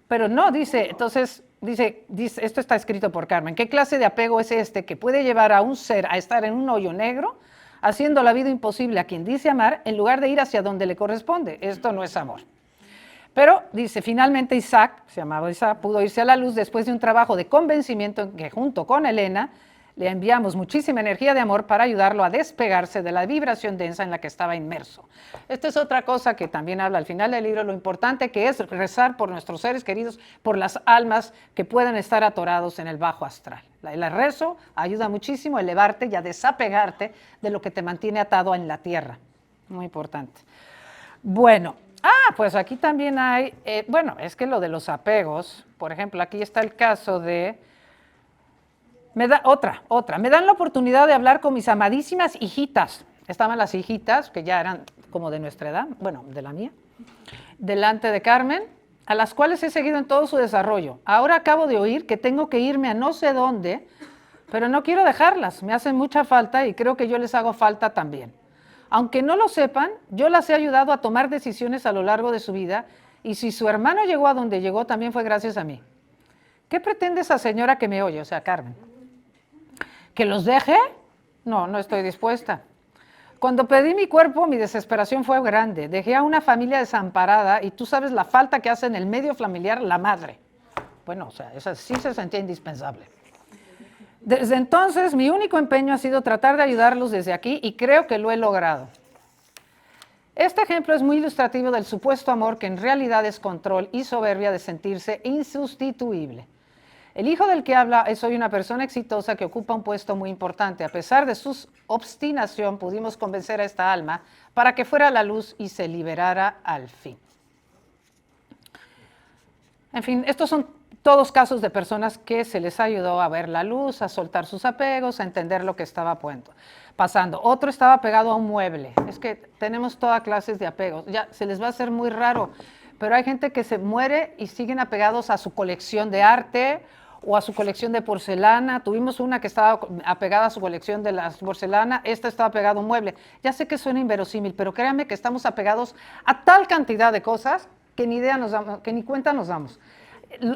Pero no, dice, esto está escrito por Carmen, ¿qué clase de apego es este que puede llevar a un ser a estar en un hoyo negro, haciendo la vida imposible a quien dice amar, en lugar de ir hacia donde le corresponde? Esto no es amor. Pero, dice, finalmente Isaac, se llamaba Isaac, pudo irse a la luz después de un trabajo de convencimiento en que junto con Elena le enviamos muchísima energía de amor para ayudarlo a despegarse de la vibración densa en la que estaba inmerso. Esta es otra cosa que también habla al final del libro, lo importante que es rezar por nuestros seres queridos, por las almas que pueden estar atorados en el bajo astral. El rezo ayuda muchísimo a elevarte y a desapegarte de lo que te mantiene atado en la tierra. Muy importante. Bueno. Pues aquí también hay, es que lo de los apegos, por ejemplo, aquí está el caso de, me dan la oportunidad de hablar con mis amadísimas hijitas. Estaban las hijitas, que ya eran como de nuestra edad, de la mía, delante de Carmen, a las cuales he seguido en todo su desarrollo. Ahora acabo de oír que tengo que irme a no sé dónde, pero no quiero dejarlas, me hacen mucha falta y creo que yo les hago falta también. Aunque no lo sepan, yo las he ayudado a tomar decisiones a lo largo de su vida y si su hermano llegó a donde llegó, también fue gracias a mí. ¿Qué pretende esa señora que me oye, o sea, Carmen? ¿Que los deje? No, no estoy dispuesta. Cuando pedí mi cuerpo, mi desesperación fue grande. Dejé a una familia desamparada y tú sabes la falta que hace en el medio familiar la madre. Bueno, o sea, esa sí se sentía indispensable. Desde entonces, mi único empeño ha sido tratar de ayudarlos desde aquí y creo que lo he logrado. Este ejemplo es muy ilustrativo del supuesto amor que en realidad es control y soberbia de sentirse insustituible. El hijo del que habla es hoy una persona exitosa que ocupa un puesto muy importante. A pesar de su obstinación, pudimos convencer a esta alma para que fuera a la luz y se liberara al fin. En fin, estos son todos casos de personas que se les ayudó a ver la luz, a soltar sus apegos, a entender lo que estaba pasando. Otro estaba pegado a un mueble. Es que tenemos toda clases de apegos. Ya se les va a hacer muy raro, pero hay gente que se muere y siguen apegados a su colección de arte o a su colección de porcelana. Tuvimos una que estaba apegada a su colección de la porcelana, esta estaba pegada a un mueble. Ya sé que suena inverosímil, pero créanme que estamos apegados a tal cantidad de cosas que ni idea nos damos, que ni cuenta nos damos.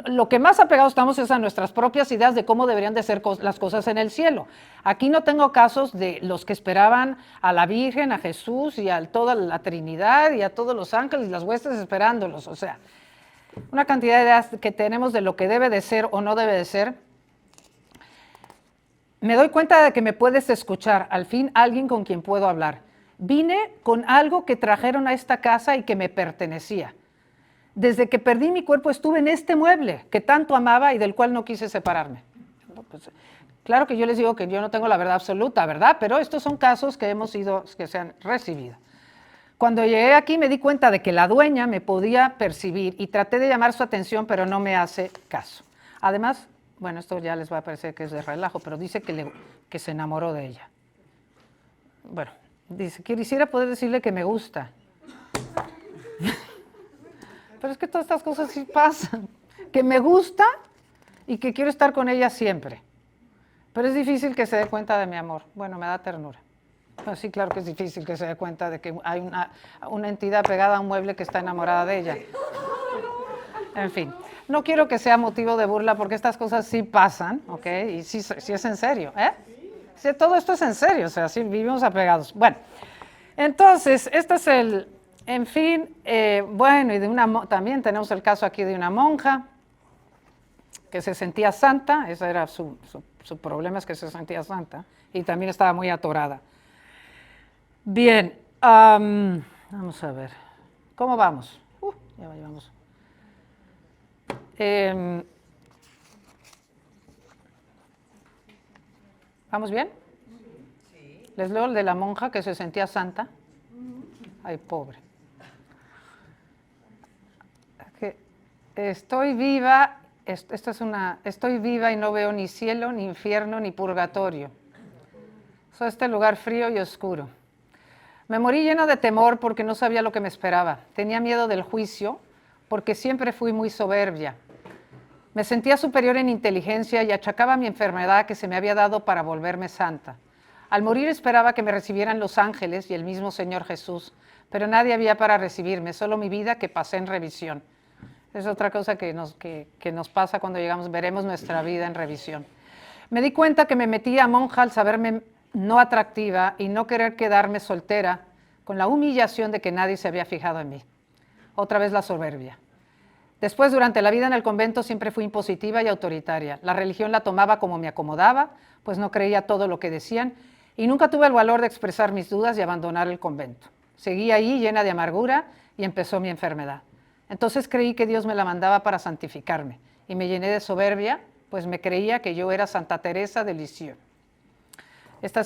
Lo que más apegados estamos es a nuestras propias ideas de cómo deberían de ser las cosas en el cielo. Aquí no tengo casos de los que esperaban a la Virgen, a Jesús y a toda la Trinidad y a todos los ángeles y las huestes esperándolos. O sea, una cantidad de ideas que tenemos de lo que debe de ser o no debe de ser. Me doy cuenta de que me puedes escuchar, al fin alguien con quien puedo hablar. Vine con algo que trajeron a esta casa y que me pertenecía. Desde que perdí mi cuerpo estuve en este mueble que tanto amaba y del cual no quise separarme. Pues, claro que yo les digo que yo no tengo la verdad absoluta, ¿verdad? Pero estos son casos que que se han recibido. Cuando llegué aquí me di cuenta de que la dueña me podía percibir y traté de llamar su atención, pero no me hace caso. Además, bueno, esto ya les va a parecer que es de relajo, pero dice que se enamoró de ella. Bueno, dice, quisiera poder decirle que me gusta. Pero es que todas estas cosas sí pasan, que me gusta y que quiero estar con ella siempre. Pero es difícil que se dé cuenta de mi amor. Bueno, me da ternura. Pues sí, claro que es difícil que se dé cuenta de que hay una entidad pegada a un mueble que está enamorada de ella. En fin, no quiero que sea motivo de burla porque estas cosas sí pasan, ¿ok? Y sí es en serio, ¿eh? Sí, todo esto es en serio, o sea, sí vivimos apegados. Bueno, entonces, este es el... En fin, bueno, y también tenemos el caso aquí de una monja que se sentía santa, ese era su problema, es que se sentía santa, y también estaba muy atorada. Bien, vamos a ver, ¿cómo vamos? Ya llevamos. ¿Vamos bien? Sí. Les leo el de la monja que se sentía santa. Ay, pobre. Estoy viva, estoy viva y no veo ni cielo, ni infierno, ni purgatorio. Soy este lugar frío y oscuro. Me morí llena de temor porque no sabía lo que me esperaba. Tenía miedo del juicio porque siempre fui muy soberbia. Me sentía superior en inteligencia y achacaba mi enfermedad que se me había dado para volverme santa. Al morir esperaba que me recibieran los ángeles y el mismo Señor Jesús, pero nadie había para recibirme, solo mi vida que pasé en revisión. Es otra cosa que nos pasa cuando llegamos, veremos nuestra vida en revisión. Me di cuenta que me metí a monja al saberme no atractiva y no querer quedarme soltera con la humillación de que nadie se había fijado en mí. Otra vez la soberbia. Después, durante la vida en el convento, siempre fui impositiva y autoritaria. La religión la tomaba como me acomodaba, pues no creía todo lo que decían, y nunca tuve el valor de expresar mis dudas y abandonar el convento. Seguí ahí llena de amargura y empezó mi enfermedad. Entonces creí que Dios me la mandaba para santificarme y me llené de soberbia, pues me creía que yo era Santa Teresa de Lisieux. Esta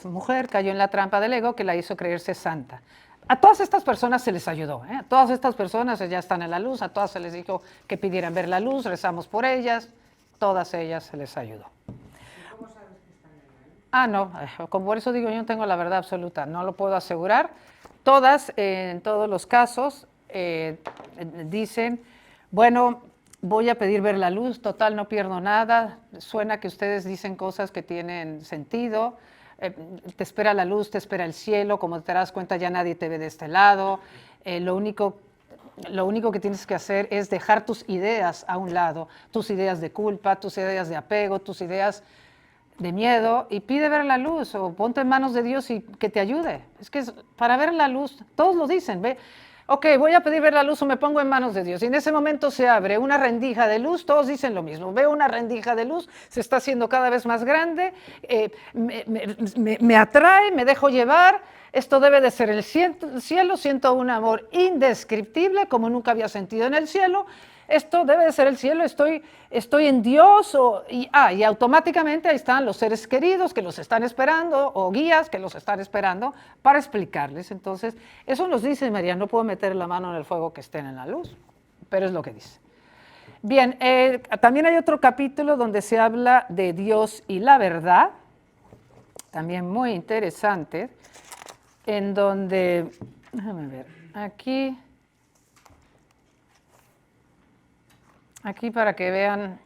mujer cayó en la trampa del ego que la hizo creerse santa. A todas estas personas se les ayudó, ¿eh? A todas estas personas ya están en la luz, a todas se les dijo que pidieran ver la luz, rezamos por ellas, todas ellas se les ayudó. ¿Cómo sabes que están en la luz? No, como por eso digo, yo no tengo la verdad absoluta, no lo puedo asegurar. Todas, en todos los casos, dicen, bueno, voy a pedir ver la luz, total, no pierdo nada, suena que ustedes dicen cosas que tienen sentido, te espera la luz, te espera el cielo, como te das cuenta ya nadie te ve de este lado, lo único que tienes que hacer es dejar tus ideas a un lado, tus ideas de culpa, tus ideas de apego, tus ideas de miedo y pide ver la luz o ponte en manos de Dios y que te ayude. Es que para ver la luz, todos lo dicen, ve. Ok, voy a pedir ver la luz o me pongo en manos de Dios. Y en ese momento se abre una rendija de luz, todos dicen lo mismo. Veo una rendija de luz, se está haciendo cada vez más grande, me atrae, me dejo llevar. Esto debe de ser el cielo, siento un amor indescriptible como nunca había sentido en el cielo. Esto debe de ser el cielo, estoy en Dios, y automáticamente ahí están los seres queridos que los están esperando, o guías que los están esperando para explicarles. Entonces, eso nos dice María, no puedo meter la mano en el fuego que estén en la luz, pero es lo que dice. Bien, también hay otro capítulo donde se habla de Dios y la verdad, también muy interesante, en donde, déjame ver, aquí para que vean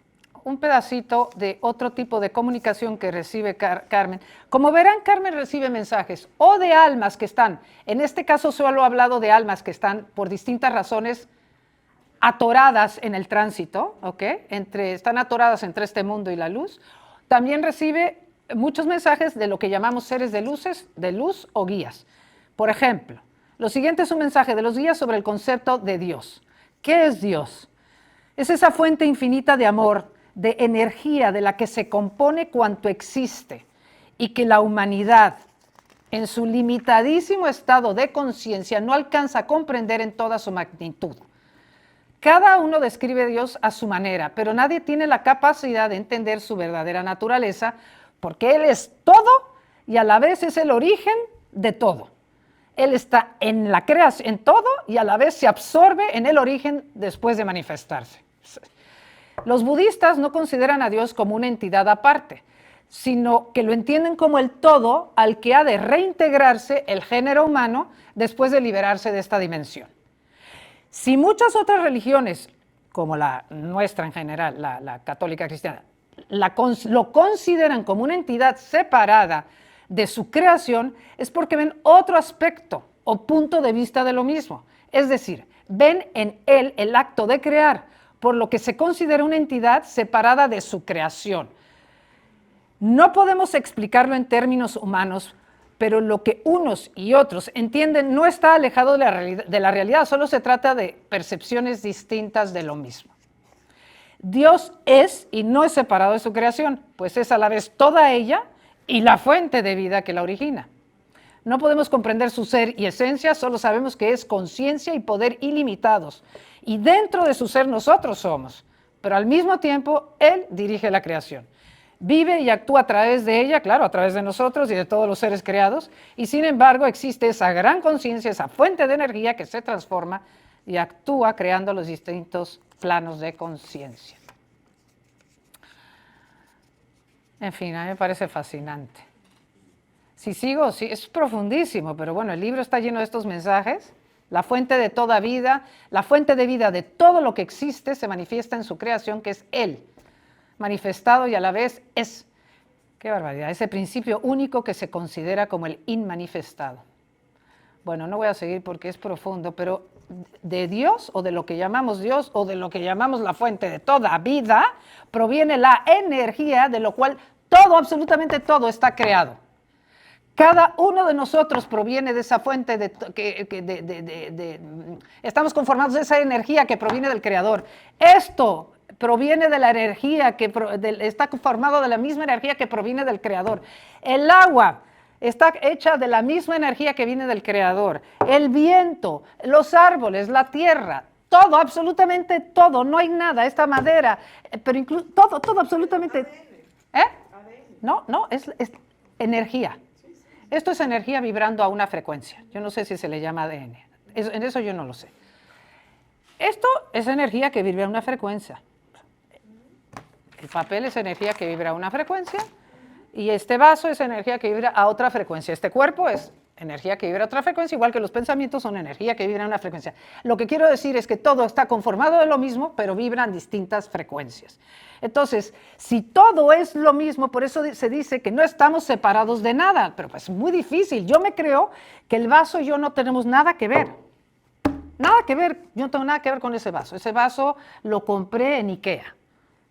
un pedacito de otro tipo de comunicación que recibe Carmen. Como verán, Carmen recibe mensajes o de almas que están, en este caso solo he hablado de almas que están por distintas razones atoradas en el tránsito, ¿ok? Están atoradas entre este mundo y la luz. También recibe muchos mensajes de lo que llamamos seres de luz o guías. Por ejemplo, lo siguiente es un mensaje de los guías sobre el concepto de Dios. ¿Qué es Dios? Es esa fuente infinita de amor, de energía de la que se compone cuanto existe y que la humanidad, en su limitadísimo estado de conciencia, no alcanza a comprender en toda su magnitud. Cada uno describe a Dios a su manera, pero nadie tiene la capacidad de entender su verdadera naturaleza, porque Él es todo y a la vez es el origen de todo. Él está en la creación, en todo, y a la vez se absorbe en el origen después de manifestarse. Los budistas no consideran a Dios como una entidad aparte, sino que lo entienden como el todo al que ha de reintegrarse el género humano después de liberarse de esta dimensión. Si muchas otras religiones, como la nuestra en general, la católica cristiana, lo consideran como una entidad separada de su creación, es porque ven otro aspecto o punto de vista de lo mismo. Es decir, ven en él el acto de crear, por lo que se considera una entidad separada de su creación. No podemos explicarlo en términos humanos, pero lo que unos y otros entienden no está alejado de la realidad, solo se trata de percepciones distintas de lo mismo. Dios es y no es separado de su creación, pues es a la vez toda ella y la fuente de vida que la origina. No podemos comprender su ser y esencia, solo sabemos que es conciencia y poder ilimitados. Y dentro de su ser nosotros somos, pero al mismo tiempo Él dirige la creación. Vive y actúa a través de ella, claro, a través de nosotros y de todos los seres creados, y sin embargo existe esa gran conciencia, esa fuente de energía que se transforma y actúa creando los distintos planos de conciencia. En fin, a mí me parece fascinante. Si sigo, sí, es profundísimo, pero bueno, el libro está lleno de estos mensajes. La fuente de toda vida, la fuente de vida de todo lo que existe se manifiesta en su creación, que es Él, manifestado y a la vez es, qué barbaridad, ese principio único que se considera como el inmanifestado. Bueno, no voy a seguir porque es profundo, pero de Dios o de lo que llamamos Dios o de lo que llamamos la fuente de toda vida, proviene la energía de lo cual todo, absolutamente todo está creado. Cada uno de nosotros proviene de esa fuente, estamos conformados de esa energía que proviene del Creador. Esto proviene de la energía, está formado de la misma energía que proviene del Creador. El agua está hecha de la misma energía que viene del Creador. El viento, los árboles, la tierra, todo, absolutamente todo, no hay nada, esta madera, pero incluso todo absolutamente. No, es energía. Esto es energía vibrando a una frecuencia. Yo no sé si se le llama ADN. En eso yo no lo sé. Esto es energía que vibra a una frecuencia. El papel es energía que vibra a una frecuencia y este vaso es energía que vibra a otra frecuencia. Este cuerpo es energía que vibra a otra frecuencia, igual que los pensamientos son energía que vibra a una frecuencia. Lo que quiero decir es que todo está conformado de lo mismo, pero vibran distintas frecuencias. Entonces, si todo es lo mismo, por eso se dice que no estamos separados de nada, pero pues es muy difícil. Yo me creo que el vaso y yo no tenemos nada que ver. Nada que ver, yo no tengo nada que ver con ese vaso. Ese vaso lo compré en IKEA.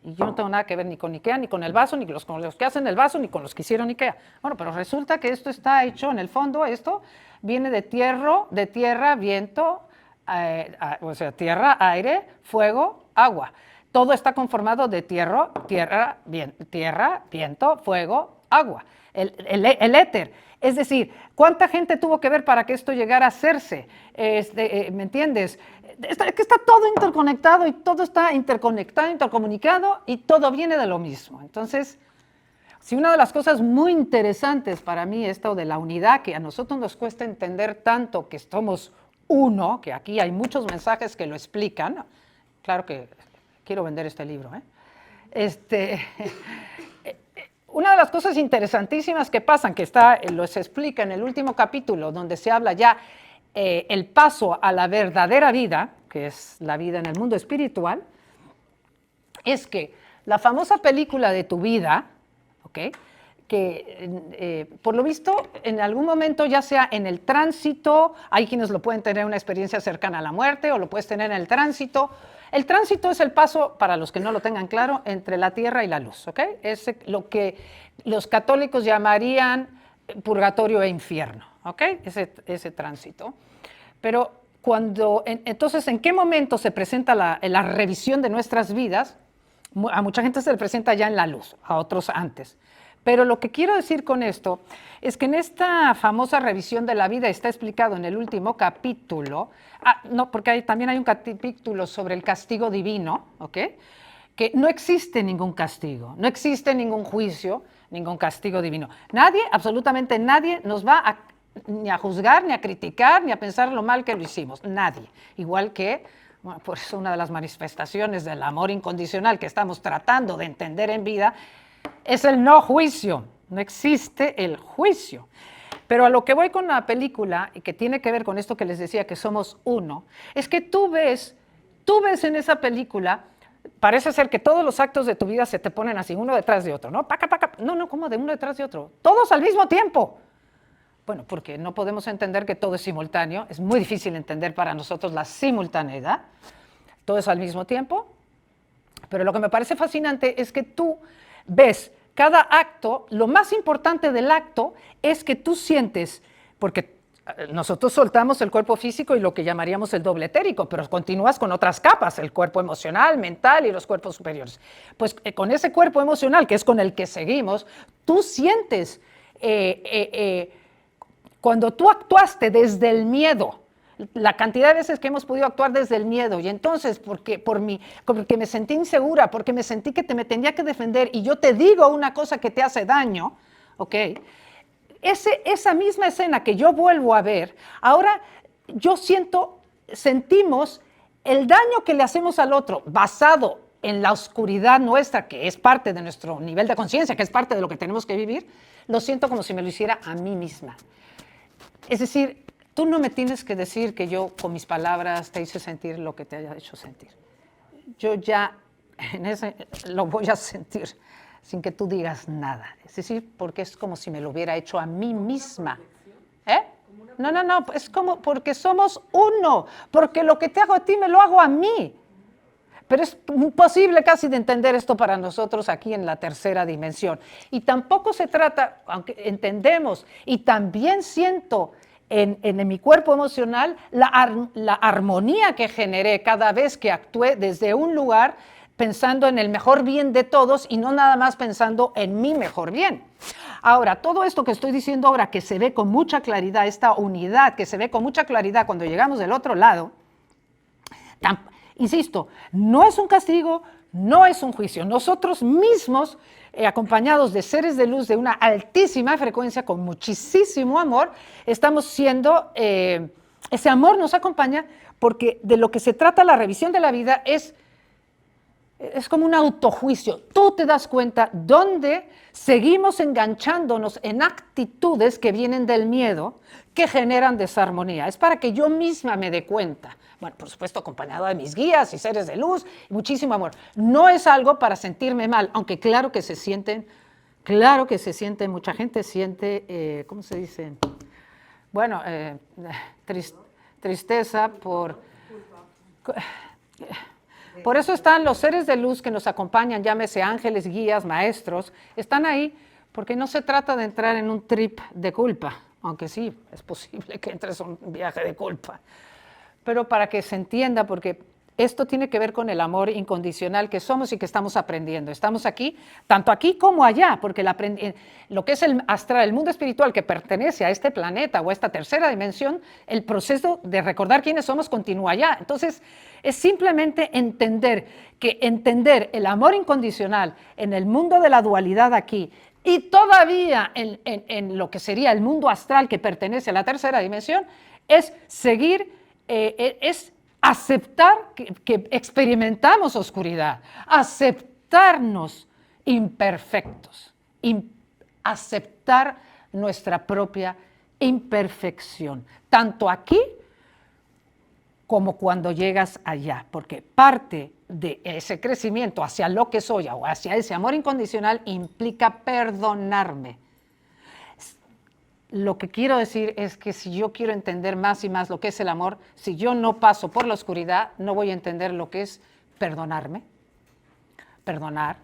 Y yo no tengo nada que ver ni con Ikea, ni con el vaso, ni con los que hacen el vaso, ni con los que hicieron Ikea. Bueno, pero resulta que esto está hecho, en el fondo, esto viene de tierra, viento, o sea, tierra, aire, fuego, agua. Todo está conformado de tierra, viento, fuego, agua. El éter. Es decir, ¿cuánta gente tuvo que ver para que esto llegara a hacerse? ¿Me entiendes? Es que está todo interconectado y todo está interconectado, intercomunicado y todo viene de lo mismo. Entonces, si una de las cosas muy interesantes para mí esto de la unidad, que a nosotros nos cuesta entender tanto que somos uno, que aquí hay muchos mensajes que lo explican, claro que quiero vender este libro, una de las cosas interesantísimas que pasan, que se explica en el último capítulo, donde se habla ya el paso a la verdadera vida, que es la vida en el mundo espiritual, es que la famosa película de tu vida, ¿okay? Que por lo visto en algún momento, ya sea en el tránsito, hay quienes lo pueden tener una experiencia cercana a la muerte o lo puedes tener en el tránsito. El tránsito es el paso, para los que no lo tengan claro, entre la tierra y la luz, ¿ok? Es lo que los católicos llamarían purgatorio e infierno, ¿ok? Ese tránsito. Pero entonces, ¿en qué momento se presenta la revisión de nuestras vidas? A mucha gente se le presenta ya en la luz, a otros antes. Pero lo que quiero decir con esto es que en esta famosa revisión de la vida está explicado en el último capítulo, no, porque también hay un capítulo sobre el castigo divino, ¿ok? Que no existe ningún castigo, no existe ningún juicio, ningún castigo divino. Nadie, absolutamente nadie, nos va ni a juzgar, ni a criticar, ni a pensar lo mal que lo hicimos. Nadie. Igual que, bueno, por eso una de las manifestaciones del amor incondicional que estamos tratando de entender en vida es el no juicio. No existe el juicio. Pero a lo que voy con la película, y que tiene que ver con esto que les decía, que somos uno, es que tú ves en esa película, parece ser que todos los actos de tu vida se te ponen así, uno detrás de otro, ¿no? Paca, paca. No, ¿cómo de uno detrás de otro? Todos al mismo tiempo. Bueno, porque no podemos entender que todo es simultáneo. Es muy difícil entender para nosotros la simultaneidad. Todo es al mismo tiempo. Pero lo que me parece fascinante es que tú ves cada acto. Lo más importante del acto es que tú sientes, porque nosotros soltamos el cuerpo físico y lo que llamaríamos el doble etérico, pero continúas con otras capas, el cuerpo emocional, mental y los cuerpos superiores. Pues con ese cuerpo emocional, que es con el que seguimos, tú sientes cuando tú actuaste desde el miedo, la cantidad de veces que hemos podido actuar desde el miedo, y entonces porque me sentí insegura, porque me sentí que me tenía que defender, y yo te digo una cosa que te hace daño, ¿ok? Esa misma escena que yo vuelvo a ver, ahora sentimos el daño que le hacemos al otro, basado en la oscuridad nuestra, que es parte de nuestro nivel de conciencia, que es parte de lo que tenemos que vivir, lo siento como si me lo hiciera a mí misma. Es decir, tú no me tienes que decir que yo con mis palabras te hice sentir lo que te haya hecho sentir. Yo ya lo voy a sentir sin que tú digas nada. Es decir, porque es como si me lo hubiera hecho a mí misma. No, es como porque somos uno, porque lo que te hago a ti me lo hago a mí. Pero es imposible casi de entender esto para nosotros aquí en la tercera dimensión. Y tampoco se trata, aunque entendemos, y también siento en mi cuerpo emocional la armonía que generé cada vez que actué desde un lugar pensando en el mejor bien de todos y no nada más pensando en mi mejor bien. Ahora, todo esto que estoy diciendo ahora, que se ve con mucha claridad, esta unidad que se ve con mucha claridad cuando llegamos del otro lado, insisto, no es un castigo, no es un juicio. Nosotros mismos, acompañados de seres de luz de una altísima frecuencia, con muchísimo amor, estamos siendo, ese amor nos acompaña porque de lo que se trata la revisión de la vida es como un autojuicio. Tú te das cuenta dónde seguimos enganchándonos en actitudes que vienen del miedo, que generan desarmonía. Es para que yo misma me dé cuenta. Bueno, por supuesto, acompañado de mis guías y seres de luz, y muchísimo amor. No es algo para sentirme mal, aunque claro que se siente, mucha gente siente, ¿cómo se dice? Bueno, tristeza por... Por eso están los seres de luz que nos acompañan, llámese ángeles, guías, maestros, están ahí porque no se trata de entrar en un trip de culpa, aunque sí, es posible que entres en un viaje de culpa, pero para que se entienda, porque esto tiene que ver con el amor incondicional que somos y que estamos aprendiendo. Estamos aquí, tanto aquí como allá, porque lo que es el astral, el mundo espiritual que pertenece a este planeta o a esta tercera dimensión, el proceso de recordar quiénes somos continúa allá. Entonces, es simplemente entender el amor incondicional en el mundo de la dualidad aquí y todavía en lo que sería el mundo astral que pertenece a la tercera dimensión, es seguir, es aceptar que experimentamos oscuridad, aceptarnos imperfectos, aceptar nuestra propia imperfección, tanto aquí como cuando llegas allá, porque parte de ese crecimiento hacia lo que soy o hacia ese amor incondicional implica perdonarme. Lo que quiero decir es que si yo quiero entender más y más lo que es el amor, si yo no paso por la oscuridad, no voy a entender lo que es perdonarme, perdonar,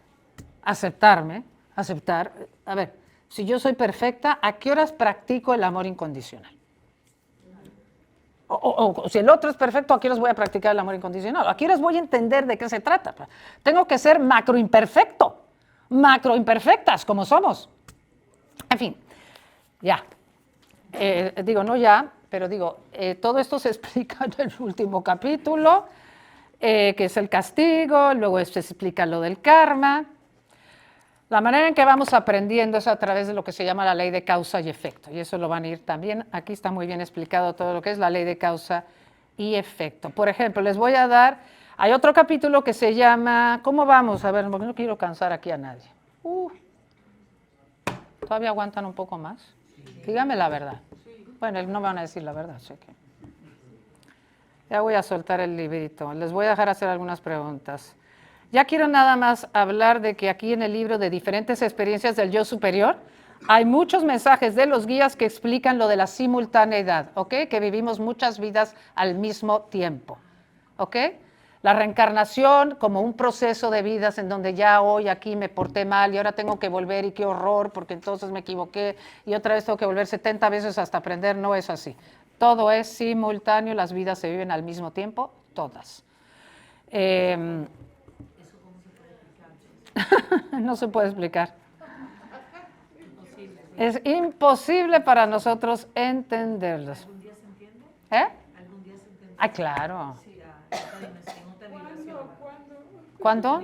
aceptarme, aceptar. A ver, si yo soy perfecta, ¿a qué horas practico el amor incondicional? O si el otro es perfecto, ¿a qué horas voy a practicar el amor incondicional? ¿A qué horas voy a entender de qué se trata? Tengo que ser macroimperfecto, macroimperfectas como somos. En fin. Ya, digo, no ya, pero digo, todo esto se explica en el último capítulo, que es el castigo, luego se explica lo del karma. La manera en que vamos aprendiendo es a través de lo que se llama la ley de causa y efecto, y eso lo van a ir también, aquí está muy bien explicado todo lo que es la ley de causa y efecto. Por ejemplo, les voy a dar, hay otro capítulo que se llama, ¿cómo vamos? A ver, porque no quiero cansar aquí a nadie. ¿Todavía aguantan un poco más? Dígame la verdad. Bueno, no me van a decir la verdad, sé que. Ya voy a soltar el librito. Les voy a dejar hacer algunas preguntas. Ya quiero nada más hablar de que aquí en el libro de diferentes experiencias del yo superior, hay muchos mensajes de los guías que explican lo de la simultaneidad, ¿ok? Que vivimos muchas vidas al mismo tiempo, ¿ok? La reencarnación como un proceso de vidas en donde ya hoy aquí me porté mal y ahora tengo que volver y qué horror porque entonces me equivoqué y otra vez tengo que volver 70 veces hasta aprender, no es así. Todo es simultáneo, las vidas se viven al mismo tiempo, todas. ¿Eso cómo se puede explicar? No se puede explicar. Es imposible para nosotros entenderlos. ¿Algún día se entiende? ¿Algún día se entiende? Ah, claro. Sí, ¿Cuándo?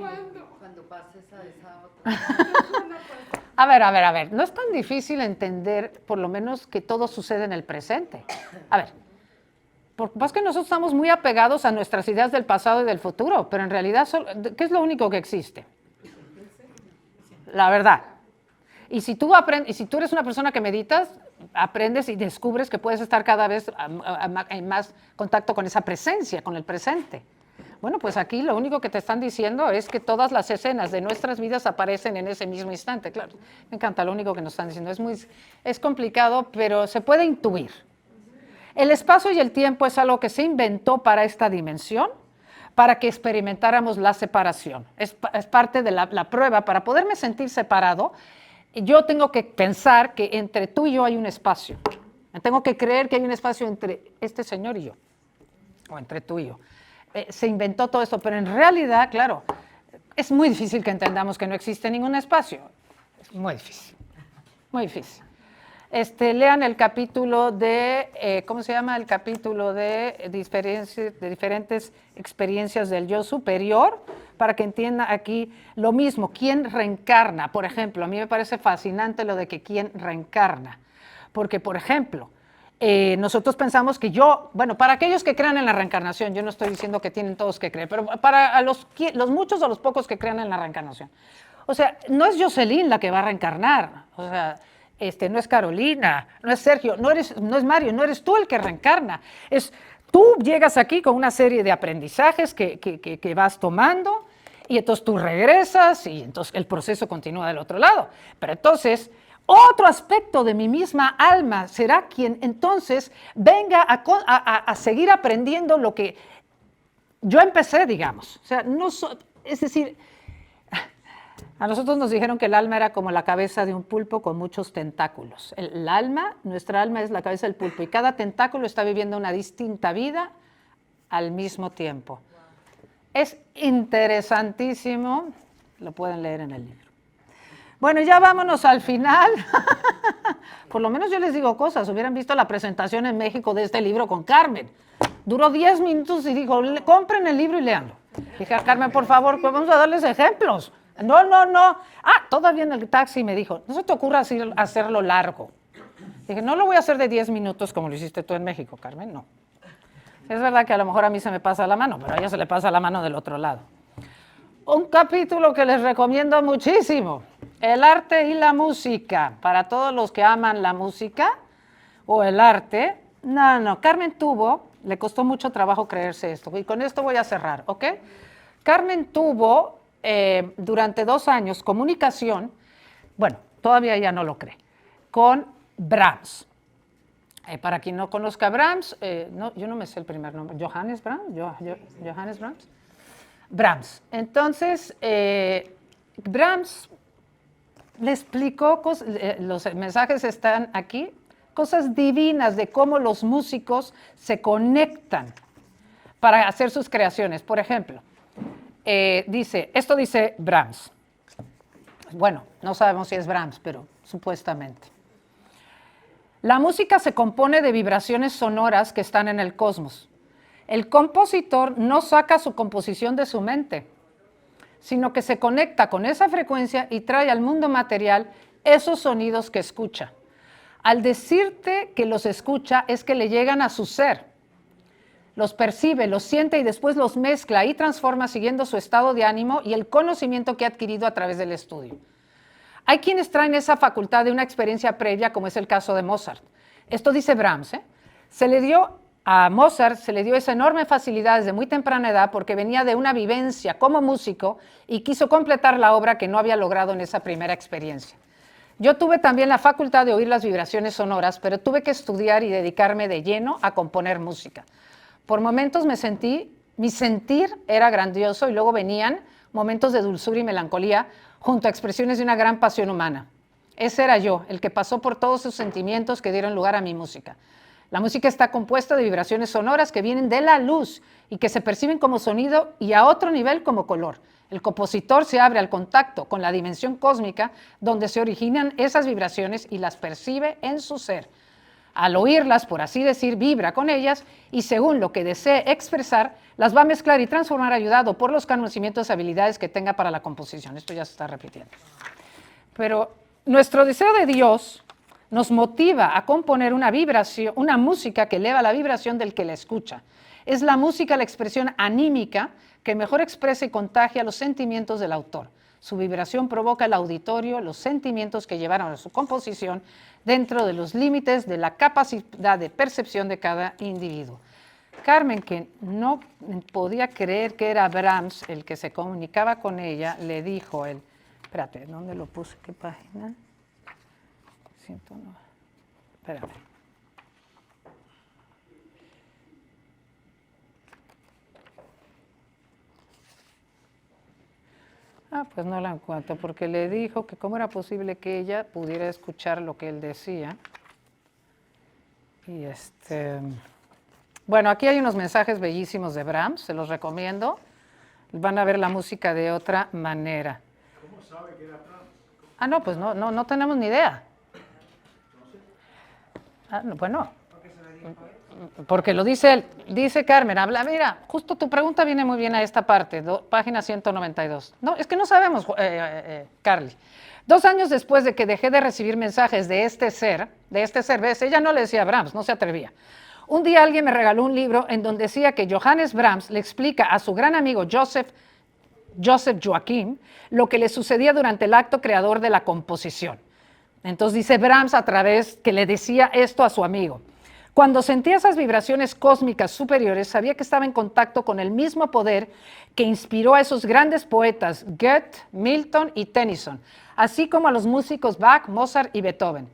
Cuando pases a esa otra. A ver, no es tan difícil entender, por lo menos, que todo sucede en el presente. A ver, porque es que nosotros estamos muy apegados a nuestras ideas del pasado y del futuro, pero en realidad, ¿qué es lo único que existe? La verdad. Y si tú eres una persona que meditas, aprendes y descubres que puedes estar cada vez en más contacto con esa presencia, con el presente. Bueno, pues aquí lo único que te están diciendo es que todas las escenas de nuestras vidas aparecen en ese mismo instante. Claro, me encanta lo único que nos están diciendo. Es complicado, pero se puede intuir. El espacio y el tiempo es algo que se inventó para esta dimensión, para que experimentáramos la separación. Es parte de la prueba. Para poderme sentir separado, yo tengo que pensar que entre tú y yo hay un espacio. Tengo que creer que hay un espacio entre este señor y yo, o entre tú y yo. Se inventó todo esto, pero en realidad, claro, es muy difícil que entendamos que no existe ningún espacio. Es muy difícil, muy difícil. Lean el capítulo de, ¿cómo se llama? El capítulo de diferentes experiencias del yo superior, para que entienda aquí lo mismo. ¿Quién reencarna? Por ejemplo, a mí me parece fascinante lo de que quién reencarna. Porque, por ejemplo, nosotros pensamos que bueno, para aquellos que crean en la reencarnación, yo no estoy diciendo que tienen todos que creer, pero para los muchos o los pocos que crean en la reencarnación. O sea, no es Jocelyn la que va a reencarnar, o sea, no es Carolina, no es Sergio, no es Mario, no eres tú el que reencarna. Tú llegas aquí con una serie de aprendizajes que vas tomando y entonces tú regresas y entonces el proceso continúa del otro lado. Pero entonces, otro aspecto de mi misma alma será quien entonces venga a seguir aprendiendo lo que yo empecé, digamos, o sea, es decir, a nosotros nos dijeron que el alma era como la cabeza de un pulpo con muchos tentáculos. Nuestra alma es la cabeza del pulpo y cada tentáculo está viviendo una distinta vida al mismo tiempo. Es interesantísimo, lo pueden leer en el libro. Bueno, ya vámonos al final. Por lo menos yo les digo cosas. Hubieran visto la presentación en México de este libro con Carmen. Duró 10 minutos y dijo, compren el libro y léanlo. Dije a Carmen, por favor, vamos a darles ejemplos. No. Todavía en el taxi me dijo, no se te ocurra hacerlo largo. Dije, no lo voy a hacer de 10 minutos como lo hiciste tú en México, Carmen, no. Es verdad que a lo mejor a mí se me pasa la mano, pero a ella se le pasa la mano del otro lado. Un capítulo que les recomiendo muchísimo, el arte y la música. Para todos los que aman la música o el arte, Carmen le costó mucho trabajo creerse esto, y con esto voy a cerrar, ¿ok? Carmen tuvo durante 2 años comunicación, bueno, todavía ella no lo cree, con Brahms. Para quien no conozca a Brahms, yo no me sé el primer nombre, Johannes Brahms, Johannes Brahms. Brahms. Entonces, Brahms le explicó, los mensajes están aquí, cosas divinas de cómo los músicos se conectan para hacer sus creaciones. Por ejemplo, esto dice Brahms. Bueno, no sabemos si es Brahms, pero supuestamente. La música se compone de vibraciones sonoras que están en el cosmos. El compositor no saca su composición de su mente, sino que se conecta con esa frecuencia y trae al mundo material esos sonidos que escucha. Al decirte que los escucha es que le llegan a su ser. Los percibe, los siente y después los mezcla y transforma siguiendo su estado de ánimo y el conocimiento que ha adquirido a través del estudio. Hay quienes traen esa facultad de una experiencia previa, como es el caso de Mozart. Esto dice Brahms, a Mozart se le dio esa enorme facilidad desde muy temprana edad porque venía de una vivencia como músico y quiso completar la obra que no había logrado en esa primera experiencia. Yo tuve también la facultad de oír las vibraciones sonoras, pero tuve que estudiar y dedicarme de lleno a componer música. Por momentos mi sentir era grandioso y luego venían momentos de dulzura y melancolía junto a expresiones de una gran pasión humana. Ese era yo, el que pasó por todos esos sentimientos que dieron lugar a mi música. La música está compuesta de vibraciones sonoras que vienen de la luz y que se perciben como sonido y a otro nivel como color. El compositor se abre al contacto con la dimensión cósmica donde se originan esas vibraciones y las percibe en su ser. Al oírlas, por así decir, vibra con ellas y según lo que desee expresar, las va a mezclar y transformar ayudado por los conocimientos y habilidades que tenga para la composición. Esto ya se está repitiendo. Pero nuestro deseo de Dios nos motiva a componer una vibración, una música que eleva la vibración del que la escucha. Es la música la expresión anímica que mejor expresa y contagia los sentimientos del autor. Su vibración provoca al auditorio los sentimientos que llevaron a su composición dentro de los límites de la capacidad de percepción de cada individuo. Carmen, que no podía creer que era Brahms el que se comunicaba con ella, le dijo espérate, ¿dónde lo puse? ¿Qué página? 109. Espérame. Pues no la encuentro, porque le dijo que cómo era posible que ella pudiera escuchar lo que él decía. Y bueno, aquí hay unos mensajes bellísimos de Brahms, se los recomiendo. Van a ver la música de otra manera. ¿Cómo sabe que era Brahms? No, pues no tenemos ni idea. Bueno, porque lo dice él, dice Carmen, mira, justo tu pregunta viene muy bien a esta parte, página 192. No, es que no sabemos, Carly. 2 años después de que dejé de recibir mensajes de este ser, ¿ves? Ella no le decía a Brahms, no se atrevía. Un día alguien me regaló un libro en donde decía que Johannes Brahms le explica a su gran amigo Joseph Joachim lo que le sucedía durante el acto creador de la composición. Entonces dice Brahms a través que le decía esto a su amigo. Cuando sentía esas vibraciones cósmicas superiores, sabía que estaba en contacto con el mismo poder que inspiró a esos grandes poetas Goethe, Milton y Tennyson, así como a los músicos Bach, Mozart y Beethoven.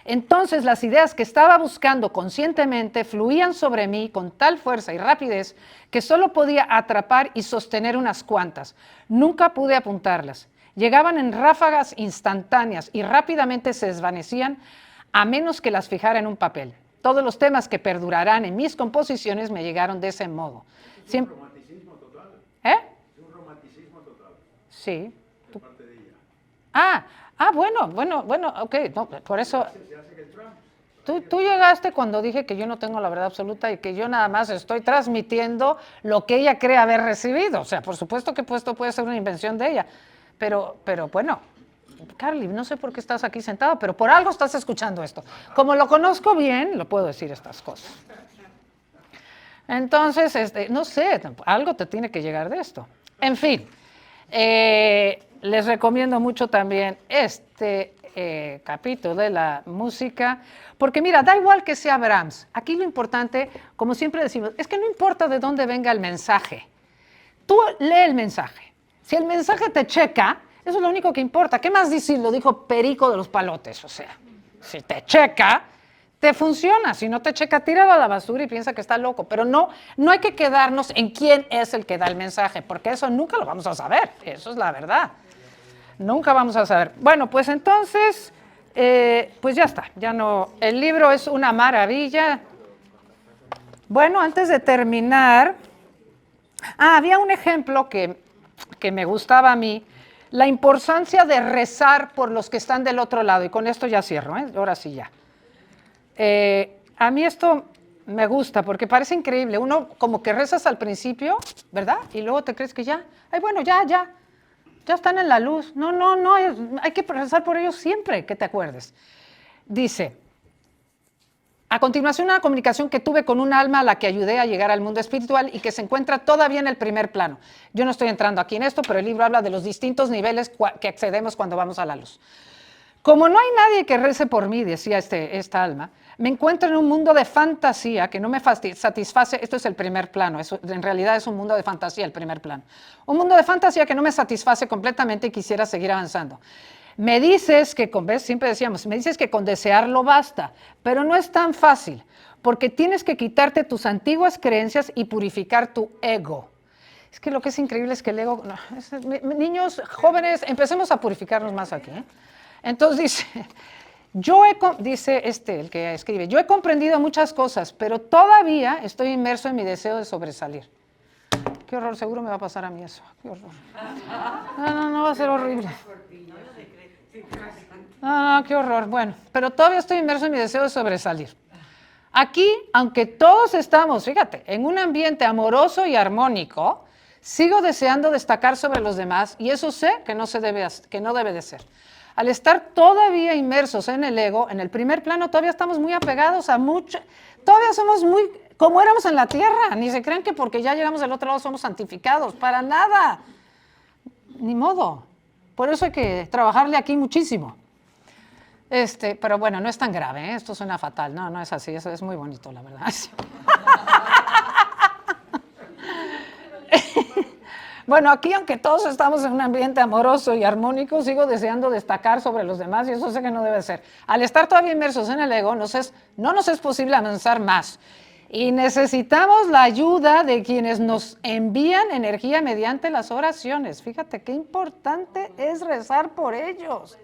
Entonces las ideas que estaba buscando conscientemente fluían sobre mí con tal fuerza y rapidez que solo podía atrapar y sostener unas cuantas. Nunca pude apuntarlas. Llegaban en ráfagas instantáneas y rápidamente se desvanecían a menos que las fijara en un papel. Todos los temas que perdurarán en mis composiciones me llegaron de ese modo. Es un romanticismo total. ¿Eh? Es un romanticismo total. Sí. De parte de ella. Bueno, ok, no, por eso... Se hace que el Trump. Tú llegaste cuando dije que yo no tengo la verdad absoluta y que yo nada más estoy transmitiendo lo que ella cree haber recibido. O sea, por supuesto que esto puede ser una invención de ella, pero bueno, Carly, no sé por qué estás aquí sentada, pero por algo estás escuchando esto. Como lo conozco bien, lo puedo decir estas cosas. Entonces, no sé, algo te tiene que llegar de esto. En fin, les recomiendo mucho también este capítulo de la música, porque mira, da igual que sea Brahms. Aquí lo importante, como siempre decimos, es que no importa de dónde venga el mensaje. Tú lee el mensaje. Si el mensaje te checa, eso es lo único que importa. ¿Qué más decir? Lo dijo Perico de los Palotes. O sea, si te checa, te funciona. Si no te checa, tíralo a la basura y piensa que está loco. Pero no hay que quedarnos en quién es el que da el mensaje, porque eso nunca lo vamos a saber. Eso es la verdad. Nunca vamos a saber. Bueno, pues entonces, pues ya está. Ya no. El libro es una maravilla. Bueno, antes de terminar, había un ejemplo que me gustaba a mí, la importancia de rezar por los que están del otro lado. Y con esto ya cierro, ahora sí ya. A mí esto me gusta porque parece increíble. Uno como que rezas al principio, ¿verdad? Y luego te crees que ya, bueno, ya están en la luz. No, hay que rezar por ellos siempre, que te acuerdes. Dice, a continuación una comunicación que tuve con un alma a la que ayudé a llegar al mundo espiritual y que se encuentra todavía en el primer plano. Yo no estoy entrando aquí en esto, pero el libro habla de los distintos niveles que accedemos cuando vamos a la luz. Como no hay nadie que rece por mí, decía esta alma, me encuentro en un mundo de fantasía que no me satisface. Esto es el primer plano, en realidad es un mundo de fantasía el primer plano. Un mundo de fantasía que no me satisface completamente y quisiera seguir avanzando. Me dices que, siempre decíamos, me dices que con desearlo basta, pero no es tan fácil, porque tienes que quitarte tus antiguas creencias y purificar tu ego. Es que lo que es increíble es que el ego... niños, jóvenes, empecemos a purificarnos más aquí, Entonces dice, dice el que escribe, yo he comprendido muchas cosas, pero todavía estoy inmerso en mi deseo de sobresalir. Qué horror, seguro me va a pasar a mí eso. Qué horror. No, va a ser horrible. No, qué horror. Bueno, pero todavía estoy inmerso en mi deseo de sobresalir. Aquí, aunque todos estamos, fíjate, en un ambiente amoroso y armónico, sigo deseando destacar sobre los demás y eso sé que no debe de ser. Al estar todavía inmersos en el ego, en el primer plano, todavía estamos muy apegados a mucho, todavía somos muy, como éramos en la tierra, ni se crean que porque ya llegamos del otro lado somos santificados, para nada, ni modo. Por eso hay que trabajarle aquí muchísimo. Pero bueno, no es tan grave, esto suena fatal, no es así, eso es muy bonito, la verdad. Bueno, aquí aunque todos estamos en un ambiente amoroso y armónico, sigo deseando destacar sobre los demás y eso sé que no debe ser. Al estar todavía inmersos en el ego, no nos es posible avanzar más. Y necesitamos la ayuda de quienes nos envían energía mediante las oraciones. Fíjate qué importante es rezar por ellos.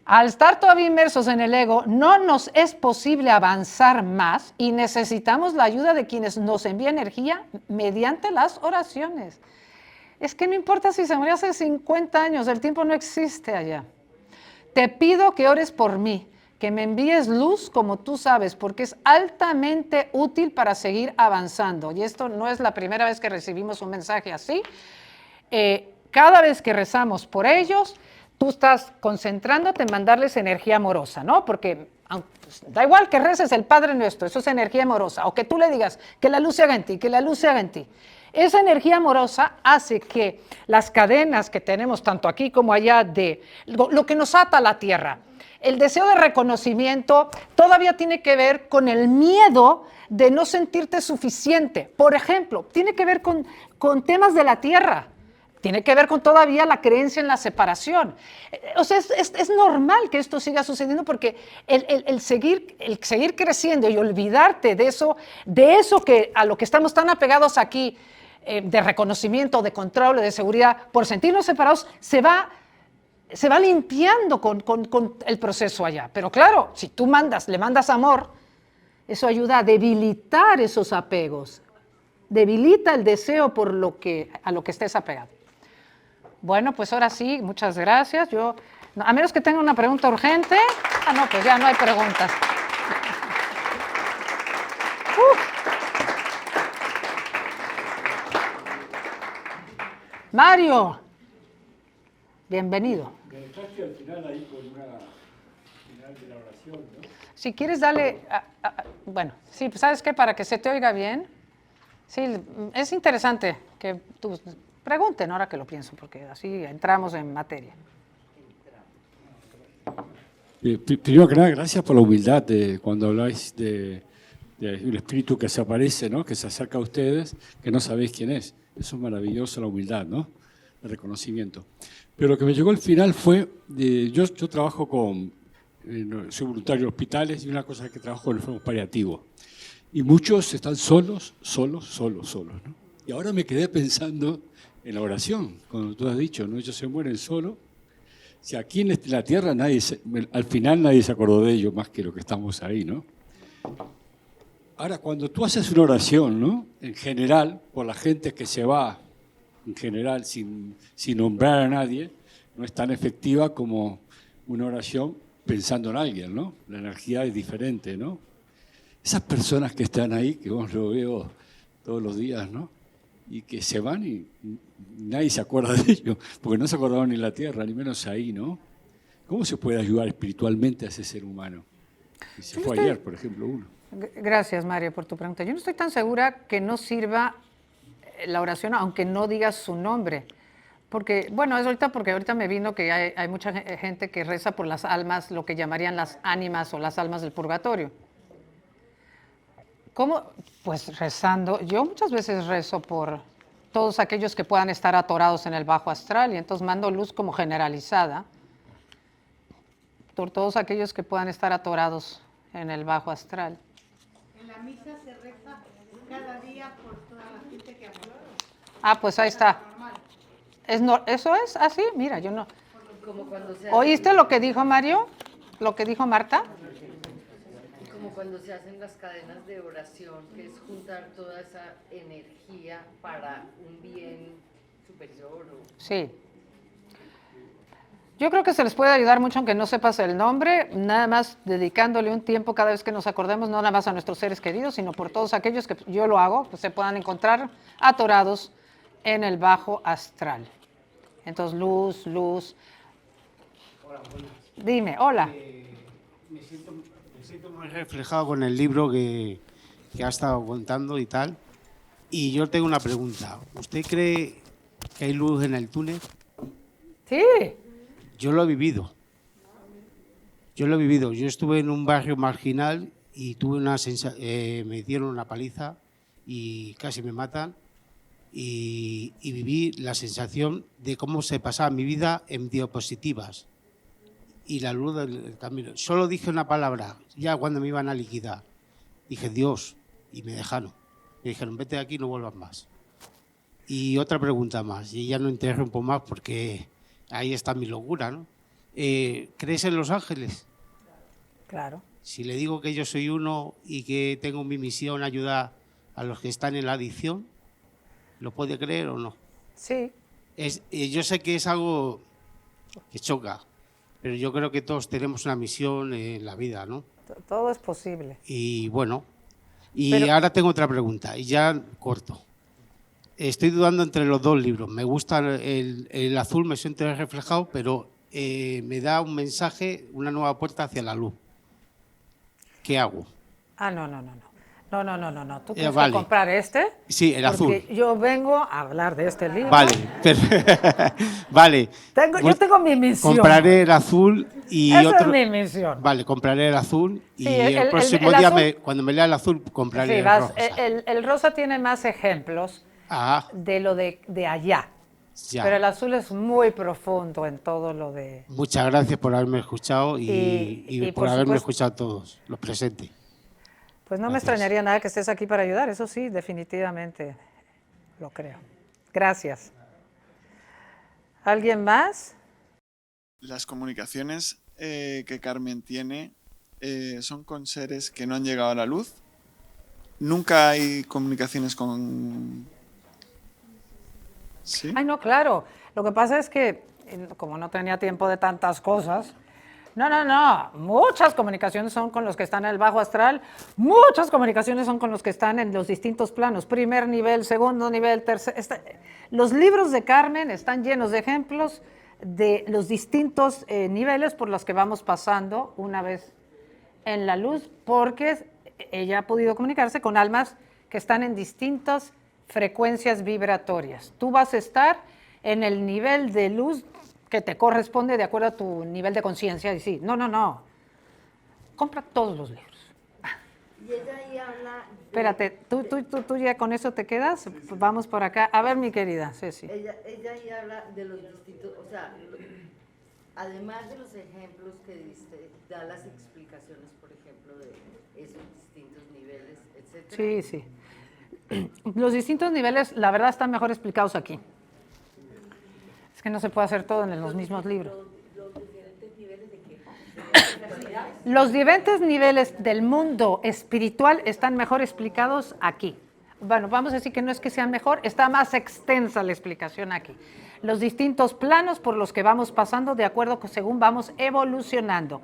Al estar todavía inmersos en el ego, no nos es posible avanzar más y necesitamos la ayuda de quienes nos envían energía mediante las oraciones. Es que no importa si se murió hace 50 años, el tiempo no existe allá. Te pido que ores por mí, que me envíes luz como tú sabes, porque es altamente útil para seguir avanzando. Y esto no es la primera vez que recibimos un mensaje así. Cada vez que rezamos por ellos, tú estás concentrándote en mandarles energía amorosa, ¿no? Porque da igual que reces el Padre Nuestro, eso es energía amorosa. O que tú le digas que la luz se haga en ti, que la luz se haga en ti. Esa energía amorosa hace que las cadenas que tenemos tanto aquí como allá de lo que nos ata a la tierra, el deseo de reconocimiento todavía tiene que ver con el miedo de no sentirte suficiente. Por ejemplo, tiene que ver con temas de la tierra. tiene que ver con todavía la creencia en la separación. O sea, es normal que esto siga sucediendo porque el seguir creciendo y olvidarte de eso que a lo que estamos tan apegados aquí, de reconocimiento, de control, de seguridad, por sentirnos separados, se va limpiando con el proceso allá. Pero claro, si tú le mandas amor, eso ayuda a debilitar esos apegos, debilita el deseo por a lo que estés apegado. Bueno, pues ahora sí, muchas gracias. A menos que tenga una pregunta urgente. No, pues ya no hay preguntas. Mario, bienvenido. Me dejaste al final ahí con una final de la oración, ¿no? Si quieres darle, bueno, sí, ¿sabes qué? Para que se te oiga bien. Sí, es interesante que tú pregunten ahora que lo pienso, porque así entramos en materia. Primero que nada, gracias por la humildad de cuando habláis del espíritu que se aparece, ¿no? Que se acerca a ustedes, que no sabéis quién es. Eso es maravilloso, la humildad, ¿no? El reconocimiento. Pero lo que me llegó al final fue, yo trabajo soy voluntario en hospitales y una cosa es que trabajo con enfermos paliativos. Y muchos están solos, ¿no? Y ahora me quedé pensando en la oración, cuando tú has dicho, ¿no? Ellos se mueren solos. Si aquí en la tierra al final nadie se acordó de ellos más que lo que estamos ahí, ¿no? Ahora, cuando tú haces una oración, ¿no? En general, por la gente que se va, en general, sin nombrar a nadie, no es tan efectiva como una oración pensando en alguien, ¿no? La energía es diferente, ¿no? Esas personas que están ahí, que vos lo veo todos los días, ¿no? Y que se van y nadie se acuerda de ellos, porque no se acordaron ni en la tierra, ni menos ahí, ¿no? ¿Cómo se puede ayudar espiritualmente a ese ser humano? Y se fue ayer, por ejemplo, uno. Gracias, Mario, por tu pregunta. Yo no estoy tan segura que no sirva la oración, aunque no digas su nombre. Porque, bueno, es porque ahorita me vino que hay mucha gente que reza por las almas, lo que llamarían las ánimas o las almas del purgatorio. ¿Cómo? Pues rezando. Yo muchas veces rezo por todos aquellos que puedan estar atorados en el bajo astral y entonces mando luz como generalizada por todos aquellos que puedan estar atorados en el bajo astral. En la misa se reza cada día por toda la gente que ha muerto. Pues ahí está. ¿Eso es así? Mira, yo no. Como cuando ¿Oíste lo que dijo Mario? ¿Lo que dijo Marta? Como cuando se hacen las cadenas de oración, que es juntar toda esa energía para un bien superior. Sí. Yo creo que se les puede ayudar mucho aunque no sepas el nombre, nada más dedicándole un tiempo cada vez que nos acordemos, no nada más a nuestros seres queridos, sino por todos aquellos que yo lo hago, pues se puedan encontrar atorados en el bajo astral. Entonces, luz. Hola, buenas. Dime, hola. Me siento muy reflejado con el libro que ha estado contando y tal. Y yo tengo una pregunta. ¿Usted cree que hay luz en el túnel? Sí. Yo lo he vivido. Yo estuve en un barrio marginal y tuve me dieron una paliza y casi me matan. Y viví la sensación de cómo se pasaba mi vida en diapositivas y la luz del camino. Solo dije una palabra, ya cuando me iban a liquidar. Dije, Dios, y me dejaron. Me dijeron, vete de aquí y no vuelvas más. Y otra pregunta más, y ya no interrumpo más porque ahí está mi locura, ¿no? ¿Crees en los ángeles? Claro. Si le digo que yo soy uno y que tengo mi misión ayudar a los que están en la adicción, ¿lo puede creer o no? Sí. Yo sé que es algo que choca, pero yo creo que todos tenemos una misión en la vida, ¿no? Todo es posible. Y bueno, ahora tengo otra pregunta, y ya corto. Estoy dudando entre los dos libros. Me gusta el azul, me siento reflejado, pero me da un mensaje, una nueva puerta hacia la luz. ¿Qué hago? No. Tú tienes que comprar este. Sí, el azul. Porque yo vengo a hablar de este libro. Vale, vale. Yo tengo mi misión. Compraré el azul y Esa otro. es mi misión. Vale, compraré el azul y Sí, el próximo día, azul, cuando me lea el azul, compraré sí, el rosa. el rosa tiene más ejemplos Ah, de lo de allá. Ya. Pero el azul es muy profundo en todo lo de... Muchas gracias por haberme escuchado y por haberme supuesto, escuchado a todos los presentes. pues no me Gracias. extrañaría nada que estés aquí para ayudar, eso sí, definitivamente lo creo. Gracias. ¿Alguien más? Las comunicaciones que Carmen tiene son con seres que no han llegado a la luz. Nunca hay comunicaciones con... ¿Sí? Ay, no, claro. Lo que pasa es que, como no tenía tiempo de tantas cosas, no. Muchas comunicaciones son con los que están en el bajo astral, muchas comunicaciones son con los que están en los distintos planos, primer nivel, segundo nivel, tercer... Los libros de Carmen están llenos de ejemplos de los distintos niveles por los que vamos pasando una vez en la luz, porque ella ha podido comunicarse con almas que están en distintas frecuencias vibratorias. Tú vas a estar en el nivel de luz que te corresponde de acuerdo a tu nivel de conciencia. Y sí, no. Compra todos los libros. Y ella ahí habla... Espérate, ¿tú ya con eso te quedas? Sí. Vamos por acá. A ver, mi querida Ceci. Ella ahí habla de los distintos, o sea, además de los ejemplos que diste, da las explicaciones, por ejemplo, de esos distintos niveles, etcétera. Sí. Los distintos niveles, la verdad, están mejor explicados aquí. Es que no se puede hacer todo en los mismos libros. ¿Los diferentes niveles de qué? Los diferentes niveles del mundo espiritual están mejor explicados aquí. Bueno, vamos a decir que no es que sean mejor, está más extensa la explicación aquí. Los distintos planos por los que vamos pasando de acuerdo con según vamos evolucionando.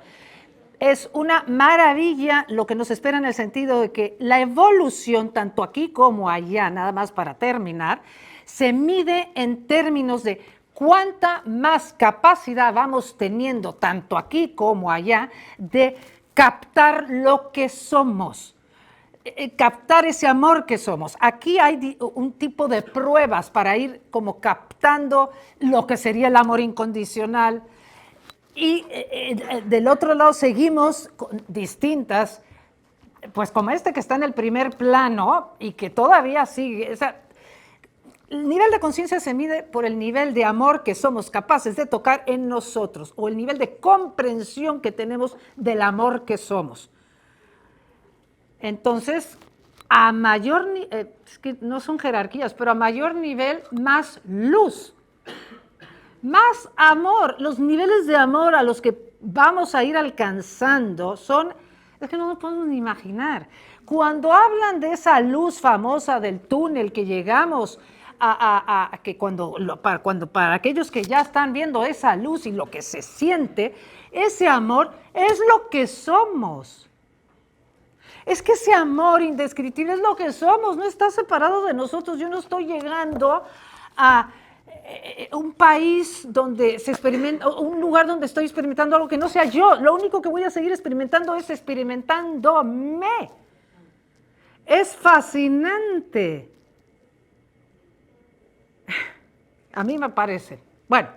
Es una maravilla lo que nos espera en el sentido de que la evolución, tanto aquí como allá, nada más para terminar, se mide en términos de cuánta más capacidad vamos teniendo, tanto aquí como allá, de captar lo que somos, captar ese amor que somos. Aquí hay un tipo de pruebas para ir como captando lo que sería el amor incondicional. Y del otro lado seguimos con distintas, pues como este que está en el primer plano y que todavía sigue. O sea, el nivel de conciencia se mide por el nivel de amor que somos capaces de tocar en nosotros o el nivel de comprensión que tenemos del amor que somos. Entonces, a mayor, es que no son jerarquías, pero a mayor nivel, más luz. Más amor, los niveles de amor a los que vamos a ir alcanzando son, es que no nos podemos ni imaginar. Cuando hablan de esa luz famosa del túnel que llegamos a que para aquellos que ya están viendo esa luz y lo que se siente, ese amor es lo que somos. Es que ese amor indescriptible es lo que somos, no está separado de nosotros. Yo no estoy llegando a un país donde se experimenta, un lugar donde estoy experimentando algo que no sea yo. Lo único que voy a seguir experimentando es experimentándome. Es fascinante. A mí me parece. Bueno,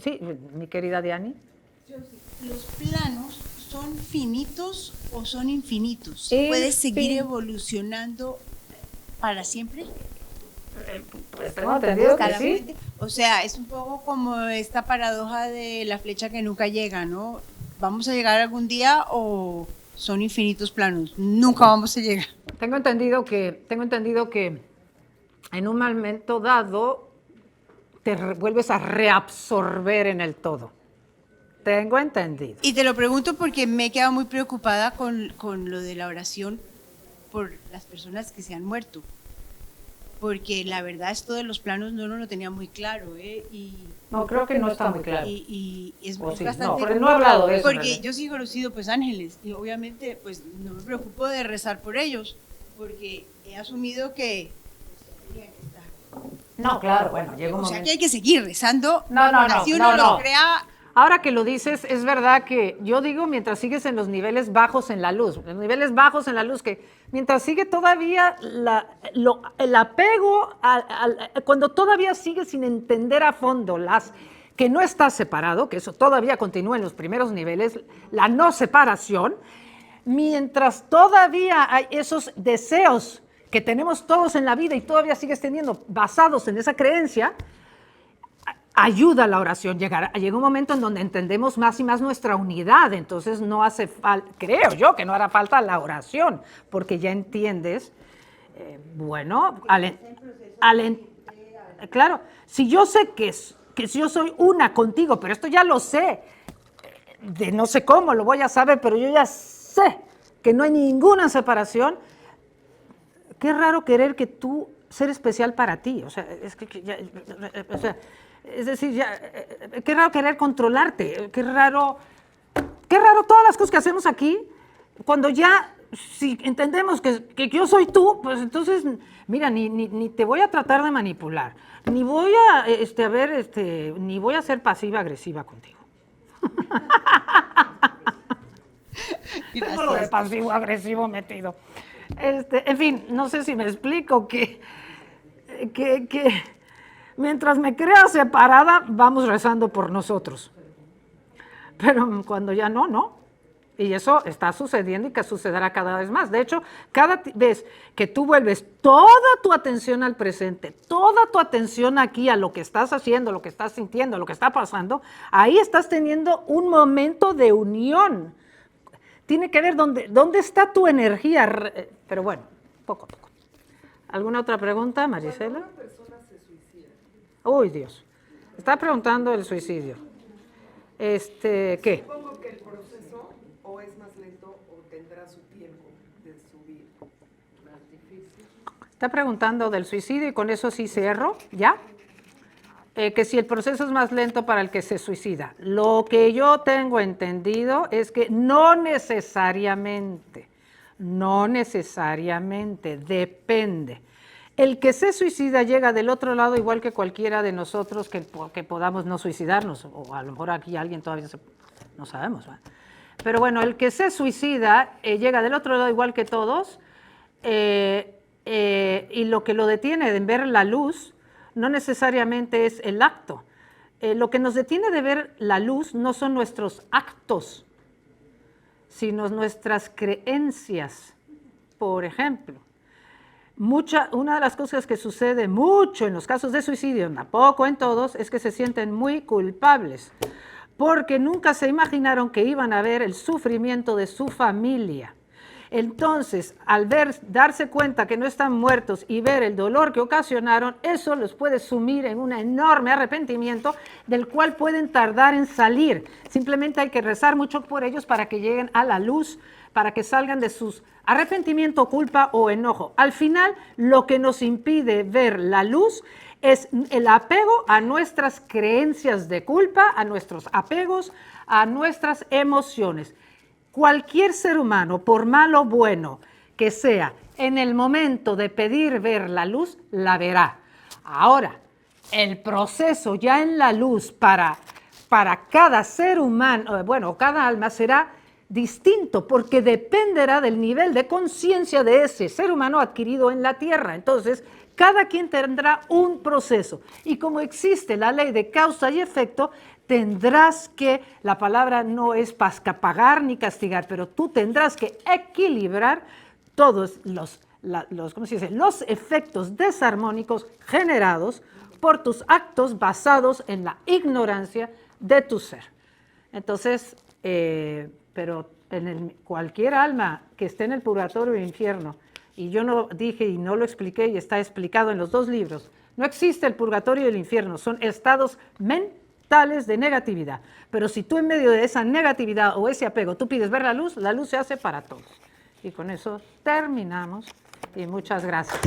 sí, mi querida Diani. Los planos son finitos o son infinitos. ¿Puedes seguir evolucionando para siempre? Pues tengo entendido que sí. O sea, es un poco como esta paradoja de la flecha que nunca llega, ¿no? ¿Vamos a llegar algún día o son infinitos planos? Nunca vamos a llegar. Tengo entendido que en un momento dado te vuelves a reabsorber en el todo. Tengo entendido. Y te lo pregunto porque me he quedado muy preocupada con lo de la oración por las personas que se han muerto. Porque la verdad esto de los planos no lo tenía muy claro, no, creo que no está muy claro. Y es sí, bastante... No, pero no he hablado de eso. Porque yo sí he conocido pues ángeles y obviamente pues no me preocupo de rezar por ellos porque he asumido que... No, claro, bueno, llega un momento. O sea que hay que seguir rezando. No, si uno lo crea... Ahora que lo dices, es verdad que yo digo mientras sigues en los niveles bajos en la luz, los niveles bajos en la luz, que mientras sigue todavía el apego, cuando todavía sigue sin entender a fondo que no está separado, que eso todavía continúa en los primeros niveles, la no separación, mientras todavía hay esos deseos que tenemos todos en la vida y todavía sigues teniendo basados en esa creencia, ayuda a la oración. Llega un momento en donde entendemos más y más nuestra unidad, entonces no hace falta, creo yo que no hará falta la oración, porque ya entiendes, claro, si yo sé que si yo soy una contigo, pero esto ya lo sé, de no sé cómo lo voy a saber, pero yo ya sé que no hay ninguna separación, qué raro querer que tú ser especial para ti, o sea, es decir, ya, qué raro querer controlarte, qué raro todas las cosas que hacemos aquí, cuando ya, si entendemos que yo soy tú, pues entonces, mira, ni te voy a tratar de manipular, ni voy a, ni voy a ser pasiva-agresiva contigo. Tengo lo de pasivo-agresivo metido. En fin, no sé si me explico que mientras me crea separada, vamos rezando por nosotros. Pero cuando ya no. Y eso está sucediendo y que sucederá cada vez más. De hecho, cada vez que tú vuelves toda tu atención al presente, toda tu atención aquí a lo que estás haciendo, lo que estás sintiendo, lo que está pasando, ahí estás teniendo un momento de unión. Tiene que ver dónde está tu energía. Pero bueno, poco a poco. ¿Alguna otra pregunta, Marisela? Cuando una persona se suicida. Uy, Dios. Está preguntando el suicidio. ¿Qué? Supongo que el proceso o es más lento o tendrá su tiempo de subir. Más difícil. Está preguntando del suicidio y con eso sí cierro, ¿ya? Que si el proceso es más lento para el que se suicida. Lo que yo tengo entendido es que no necesariamente, depende. El que se suicida llega del otro lado igual que cualquiera de nosotros que podamos no suicidarnos, o a lo mejor aquí alguien todavía no sabemos, ¿verdad? Pero bueno, el que se suicida llega del otro lado igual que todos, y lo que lo detiene de ver la luz no necesariamente es el acto. Lo que nos detiene de ver la luz no son nuestros actos, sino nuestras creencias. Por ejemplo, una de las cosas que sucede mucho en los casos de suicidio, tampoco en todos, es que se sienten muy culpables, porque nunca se imaginaron que iban a ver el sufrimiento de su familia. Entonces, al darse cuenta que no están muertos y ver el dolor que ocasionaron, eso los puede sumir en un enorme arrepentimiento del cual pueden tardar en salir. Simplemente hay que rezar mucho por ellos para que lleguen a la luz, para que salgan de sus arrepentimiento, culpa o enojo. Al final, lo que nos impide ver la luz es el apego a nuestras creencias de culpa, a nuestros apegos, a nuestras emociones. Cualquier ser humano, por malo o bueno que sea, en el momento de pedir ver la luz, la verá. Ahora, el proceso ya en la luz para cada ser humano, cada alma será distinto, porque dependerá del nivel de conciencia de ese ser humano adquirido en la tierra. Entonces, cada quien tendrá un proceso. Y como existe la ley de causa y efecto, tendrás que, la palabra no es pagar ni castigar, pero tú tendrás que equilibrar todos los efectos desarmónicos generados por tus actos basados en la ignorancia de tu ser. Entonces, pero cualquier alma que esté en el purgatorio o el infierno, y yo no dije y no lo expliqué y está explicado en los dos libros, no existe el purgatorio y el infierno, son estados mentales de negatividad. Pero si tú en medio de esa negatividad o ese apego tú pides ver la luz se hace para todos. Y con eso terminamos y muchas gracias.